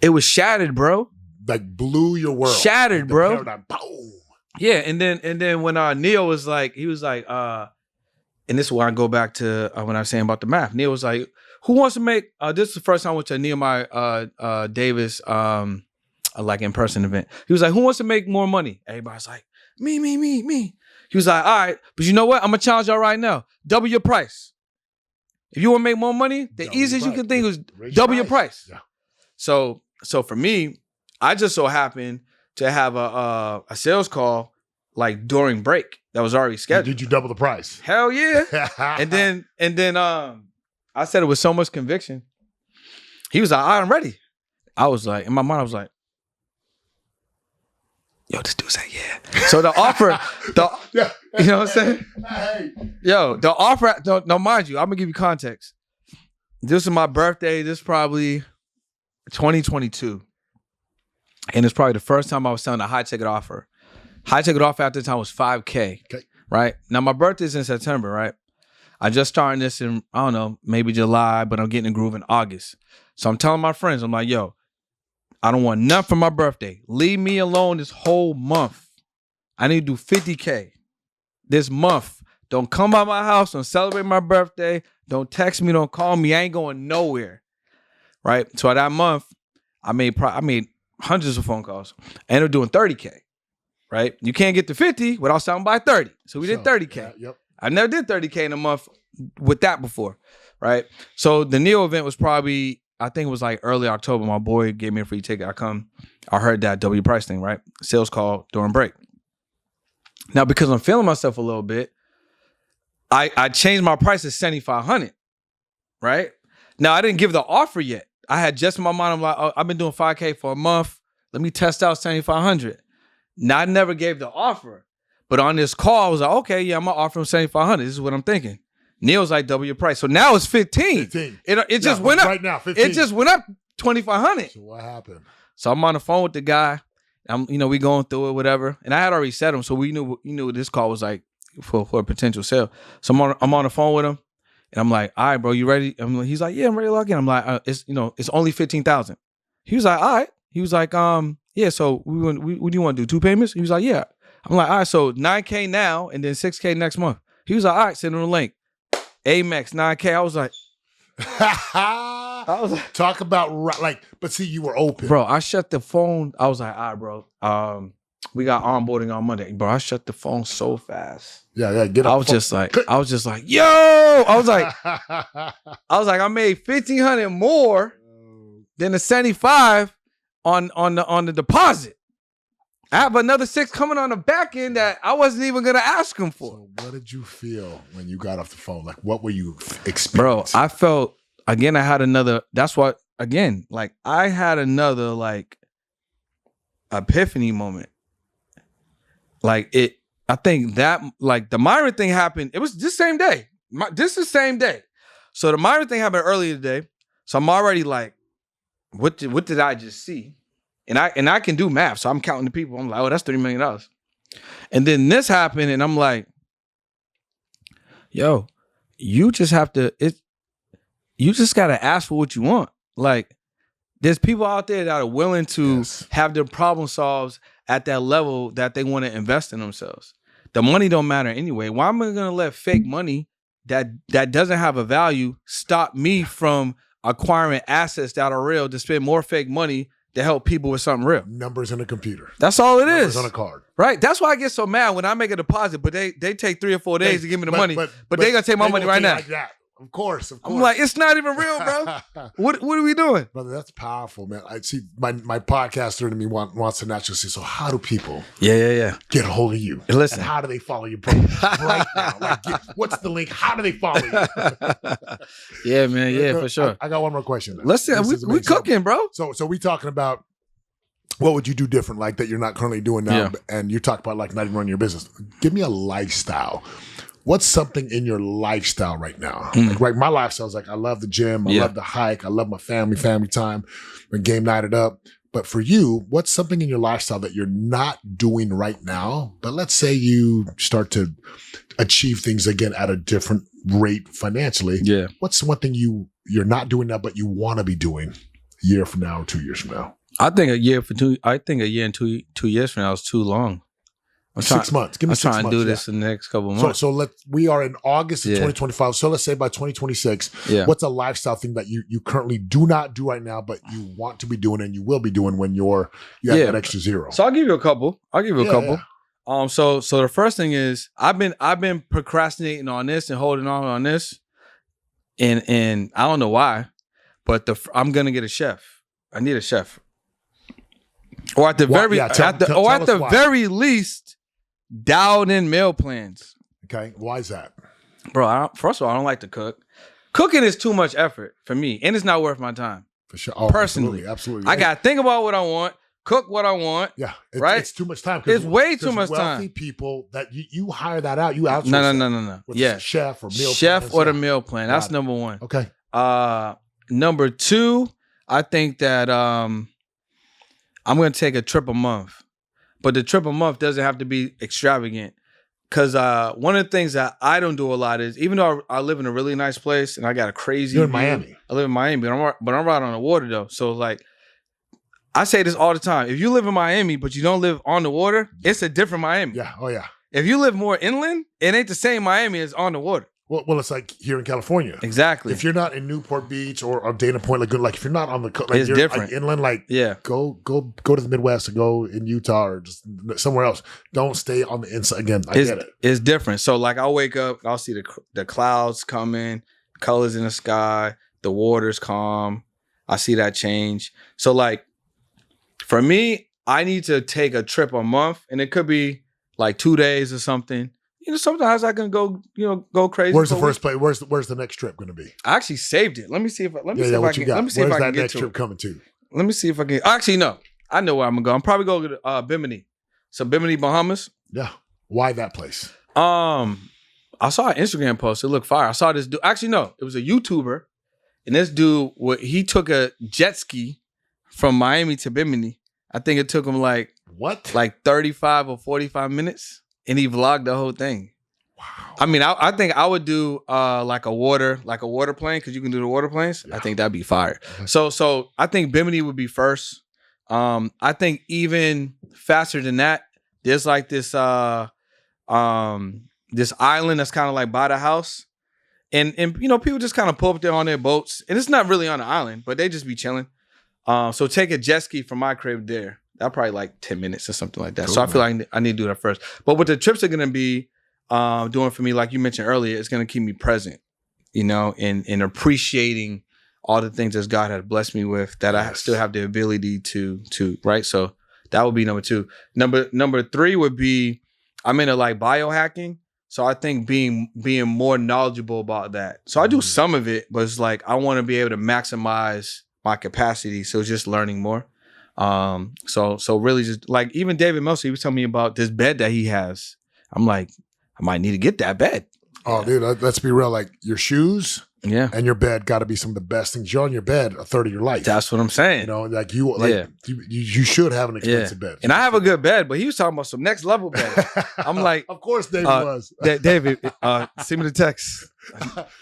It was shattered, bro. Like blew your world. Shattered, bro. Paradigm, boom. Yeah, and then when Neil was like, he was like, and this is where I go back to when I was saying about the math. Neil was like, who wants to make this is the first time I went to a Nehemiah Davis like in-person event. He was like, who wants to make more money? Everybody's like, me. He was like, all right, but you know what? I'm gonna challenge y'all right now. Double your price. If you want to make more money, the easiest you can think is double your price. Yeah. So for me, I just so happened to have a sales call like during break that was already scheduled. Did you double the price? Hell yeah. and then I said it with so much conviction. He was like, I'm ready. I was like, in my mind, I was like, yo, this dude said yeah. So the offer, you know what I'm saying? Hey. Yo, the offer, no, mind you, I'm gonna give you context. This is my birthday. This is probably 2022. And it's probably the first time I was selling a high ticket offer. High ticket offer at the time was $5K. Okay. Right? Now my birthday's in September, right? I just started this in, I don't know, maybe July, but I'm getting a groove in August. So I'm telling my friends, I'm like, yo, I don't want nothing for my birthday. Leave me alone this whole month. I need to do 50K this month. Don't come by my house. Don't celebrate my birthday. Don't text me. Don't call me. I ain't going nowhere. Right? So at that month, I made hundreds of phone calls. I ended up doing 30K. Right? You can't get to 50 without selling by 30. So we did 30K. Yeah, yep. I never did 30K in a month with that before. Right? So the Neo event was probably, I think it was like early October. My boy gave me a free ticket. I heard that W price thing, right? Sales call during break. Now, because I'm feeling myself a little bit, I changed my price to $7,500, right? Now, I didn't give the offer yet. I had just in my mind, I'm like, oh, I've been doing 5K for a month. Let me test out $7,500. Now, I never gave the offer. But on this call, I was like, okay, yeah, I'm going to offer him $7,500. This is what I'm thinking. Neil's like, double your price. So now it's 15. It just went up. Right now, 15. It just went up $2,500. So what happened? So I'm on the phone with the guy. We going through it, whatever. And I had already set him, so we knew this call was like for a potential sale. So I'm on the phone with him, and I'm like, all right, bro, you ready? He's like, yeah, I'm ready to log in. I'm like, it's only $15,000. He was like, all right. He was like, yeah. So what do you want to do? 2 payments? He was like, yeah. I'm like, all right. So $9K now, and then $6K next month. He was like, all right, send him the link. Amex $9K. I was like, talk about but see, you were open, bro. I shut the phone. I was like, all right, bro. We got onboarding on Monday, bro. I shut the phone so fast. Yeah. Get up. I was just like, yo. I was like, I made $1,500 more than the 75 on the deposit. I have another 6 coming on the back end that I wasn't even gonna ask him for. So what did you feel when you got off the phone? Like, what were you experiencing? Bro, I felt, again, I had another, that's what, again, like, I had another, like, epiphany moment. Like, I think that, like, the Myron thing happened, it was this same day. This is the same day. So the Myron thing happened earlier today. So I'm already like, what did I just see? And I can do math, so I'm counting the people. I'm like, oh, that's $3 million. And then this happened, and I'm like, yo, you just have to, you just got to ask for what you want. Like, there's people out there that are willing to have their problem solved at that level that they want to invest in themselves. The money don't matter anyway. Why am I going to let fake money that doesn't have a value stop me from acquiring assets that are real to spend more fake money to help people with something real. Numbers in a computer. That's all it Numbers is. on a card. Right. That's why I get so mad when I make a deposit, but they take 3 or 4 days to give me the money. But they gonna take my money right now. Like that. Of course. I'm like, it's not even real, bro. What are we doing? Brother, that's powerful, man. I see my podcaster in me wants to naturally say, so how do people Yeah. get a hold of you? And listen. And how do they follow you right now? Like, what's the link? How do they follow you? Yeah, man. Yeah, for sure. I got one more question. Let's see. We cooking, bro. So we talking about what would you do different, like that you're not currently doing now? Yeah. And you talk about like not even running your business. Give me a lifestyle. What's something in your lifestyle right now? Like, right, my lifestyle is like, I love the gym. I love the hike. I love my family time. We game night it up. But for you, what's something in your lifestyle that you're not doing right now? But let's say you start to achieve things again at a different rate financially. Yeah. What's one thing you're not doing now, but you want to be doing a year from now or 2 years from now? I think a year and 2 years from now is too long. 6 months. Give me 6 months. I'm trying to do this in the next couple of months. So we are in August of 2025. So let's say by 2026, what's a lifestyle thing that you currently do not do right now, but you want to be doing and you will be doing when you have that extra zero? So I'll give you a couple. So the first thing is I've been procrastinating on this and holding on this, and I don't know why, but I'm gonna get a chef. I need a chef, or at the very least, dialed in meal plans. Okay, why is that, bro? First of all, I don't like to cook. Cooking is too much effort for me, and it's not worth my time. For sure, personally, absolutely. I gotta think about what I want. Cook what I want. Yeah. Right? It's too much time. It's way too much wealthy time. Wealthy people that you hire that out. You outsource No. Yeah. Chef or meal chef or the meal plan. That's number one. Okay. Number two, I think that I'm going to take a trip a month. But the trip a month doesn't have to be extravagant. Because one of the things that I don't do a lot is, even though I live in a really nice place and I got a crazy You're in view, Miami. I live in Miami, but I'm right on the water though. So like, I say this all the time. If you live in Miami, but you don't live on the water, it's a different Miami. Yeah. Oh, yeah. If you live more inland, it ain't the same Miami as on the water. Well, it's like here in California. Exactly. If you're not in Newport Beach or Dana Point, like if you're not on the coast, it's different. Like inland, go to the Midwest or go in Utah or just somewhere else. Don't stay on the inside. Again, I get it. It's different. So like I'll wake up, I'll see the clouds coming, colors in the sky, the water's calm. I see that change. So like, for me, I need to take a trip a month, and it could be like 2 days or something. You know, sometimes I can go crazy. Where's the first place? Where's the next trip going to be? I actually saved it. Let me see if I can. Where's that next trip coming to? Let me see if I can. Actually, no. I know where I'm gonna go. I'm probably going to Bimini. So Bimini, Bahamas. Yeah. Why that place? I saw an Instagram post. It looked fire. I saw this dude. Actually, no. It was a YouTuber, and this dude, he took a jet ski from Miami to Bimini. I think it took him like 35 or 45 minutes, and he vlogged the whole thing. Wow. I mean, I think I would do like a water plane, because you can do the water planes. Yeah. I think that'd be fire. Okay. So I think Bimini would be first. I think even faster than that, there's like this island that's kind of like by the house, and you know, people just kind of pull up there on their boats, and it's not really on the island, but they just be chilling. So take a jet ski from my crib there. That'll probably like 10 minutes or something like that. Cool, so I feel like I need to do that first. But what the trips are going to be doing for me, like you mentioned earlier, it's going to keep me present, you know, and appreciating all the things that God has blessed me with, that I still have the ability to right? So that would be number two. Number three would be, I'm into like biohacking. So I think being more knowledgeable about that. So I do some of it, but it's like I want to be able to maximize my capacity. So just learning more. So really just like even David Meltzer, he was telling me about this bed that he has. I'm like, I might need to get that bed. Oh, dude, let's be real. Like your shoes and your bed got to be some of the best things. You're on your bed a third of your life. That's what I'm saying. You know, like you should have an expensive bed. And I have a good bed, but he was talking about some next level bed. I'm like, of course David was. David, send me the text.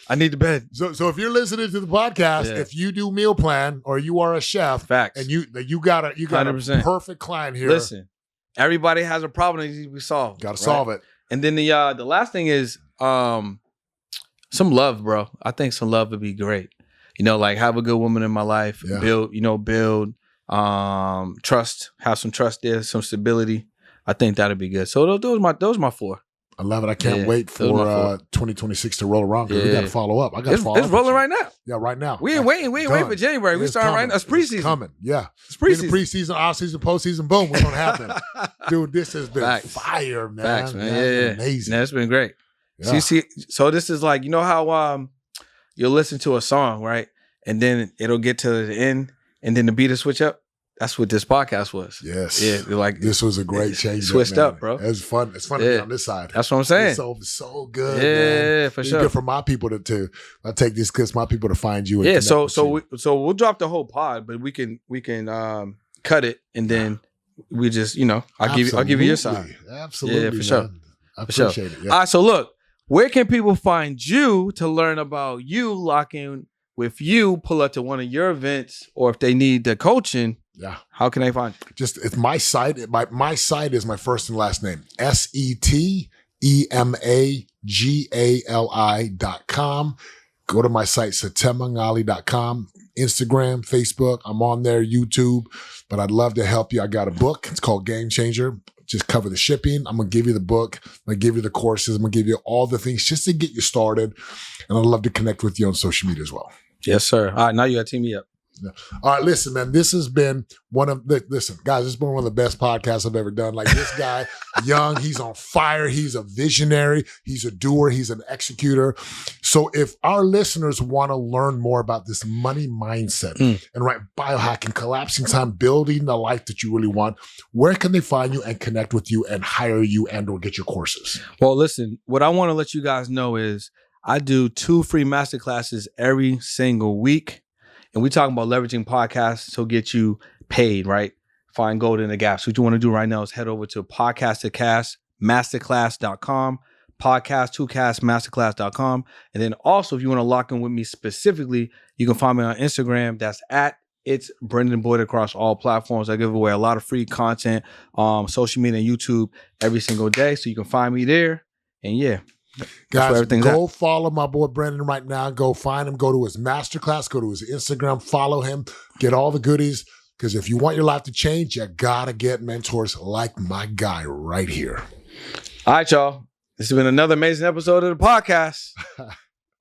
I need the bed. So if you're listening to the podcast, if you do meal plan or you are a chef, facts, and you got a 100%. Perfect client here. Listen, everybody has a problem that needs to be solved. Got to solve it. And then the last thing is some love, bro. I think some love would be great. You know, like have a good woman in my life, build Trust, have some trust there, some stability. I think that'd be good. So those are my 4. I love it. I can't wait for 2026 to roll around. We got to follow up. I got to follow up. It's rolling right now. Yeah, right now. We ain't waiting. We ain't waiting for January. We starting right now. It's preseason. It's coming. Yeah. It's preseason. Preseason, off-season, postseason, boom. We're going to happen. Dude, this has been fire, man. Facts, man. Yeah. Amazing. Yeah, it's been great. Yeah. So this is like, you know how you'll listen to a song, right? And then it'll get to the end and then the beat will switch up. That's what this podcast was. Yes. Yeah. Like this was a great change. Switched up, bro. It was fun. It's fun to be on this side. That's what I'm saying. It's so good. Yeah, man. for it's sure. Good for my people to I take this because my people to find you. And so we'll drop the whole pod, but we can cut it and then we just I'll give you your side. Absolutely. Yeah, for sure. I appreciate it. Yeah. All right. So look, where can people find you to learn about you, lock in with you, pull up to one of your events, or if they need the coaching? Yeah. How can they find you? It's my site. My site is my first and last name. SETEMAGALI.com. Go to my site, setemegali.com. Instagram, Facebook. I'm on there, YouTube. But I'd love to help you. I got a book. It's called Game Changer. Just cover the shipping. I'm going to give you the book. I'm going to give you the courses. I'm going to give you all the things just to get you started. And I'd love to connect with you on social media as well. Yes, sir. All right. Now you got to team me up. Yeah. All right, listen, man. This has been guys, this has been one of the best podcasts I've ever done. Like this guy, young, he's on fire. He's a visionary. He's a doer. He's an executor. So if our listeners want to learn more about this money mindset and biohacking, collapsing time, building the life that you really want, where can they find you and connect with you and hire you and or get your courses? Well, listen, what I want to let you guys know is I do 2 free masterclasses every single week. And we talking about leveraging podcasts to get you paid, right? Find gold in the gap. So what you want to do right now is head over to podcast2castmasterclass.com, podcast2castmasterclass.com. And then also, if you want to lock in with me specifically, you can find me on Instagram. That's It's Brendan Boyd across all platforms. I give away a lot of free content, social media and YouTube every single day. So you can find me there. And yeah. Guys, go follow my boy Brendan right now. Go find him. Go to his masterclass. Go to his Instagram. Follow him. Get all the goodies. Because if you want your life to change, you got to get mentors like my guy right here. All right, y'all. This has been another amazing episode of the podcast.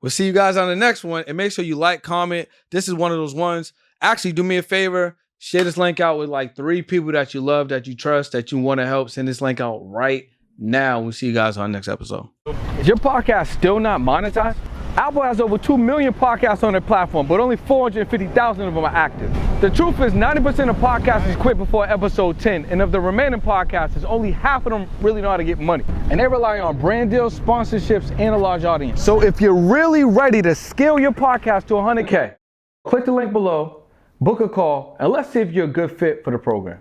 We'll see you guys on the next one. And make sure you like, comment. This is one of those ones. Actually, do me a favor. Share this link out with like 3 people that you love, that you trust, that you want to help. Send this link out right now. We'll see you guys on the next episode. Is your podcast still not monetized? Apple has over 2 million podcasts on their platform, but only 450,000 of them are active. The truth is 90% of podcasts quit before episode 10, and of the remaining podcasts, only half of them really know how to get money. And they rely on brand deals, sponsorships, and a large audience. So if you're really ready to scale your podcast to 100K, click the link below, book a call, and let's see if you're a good fit for the program.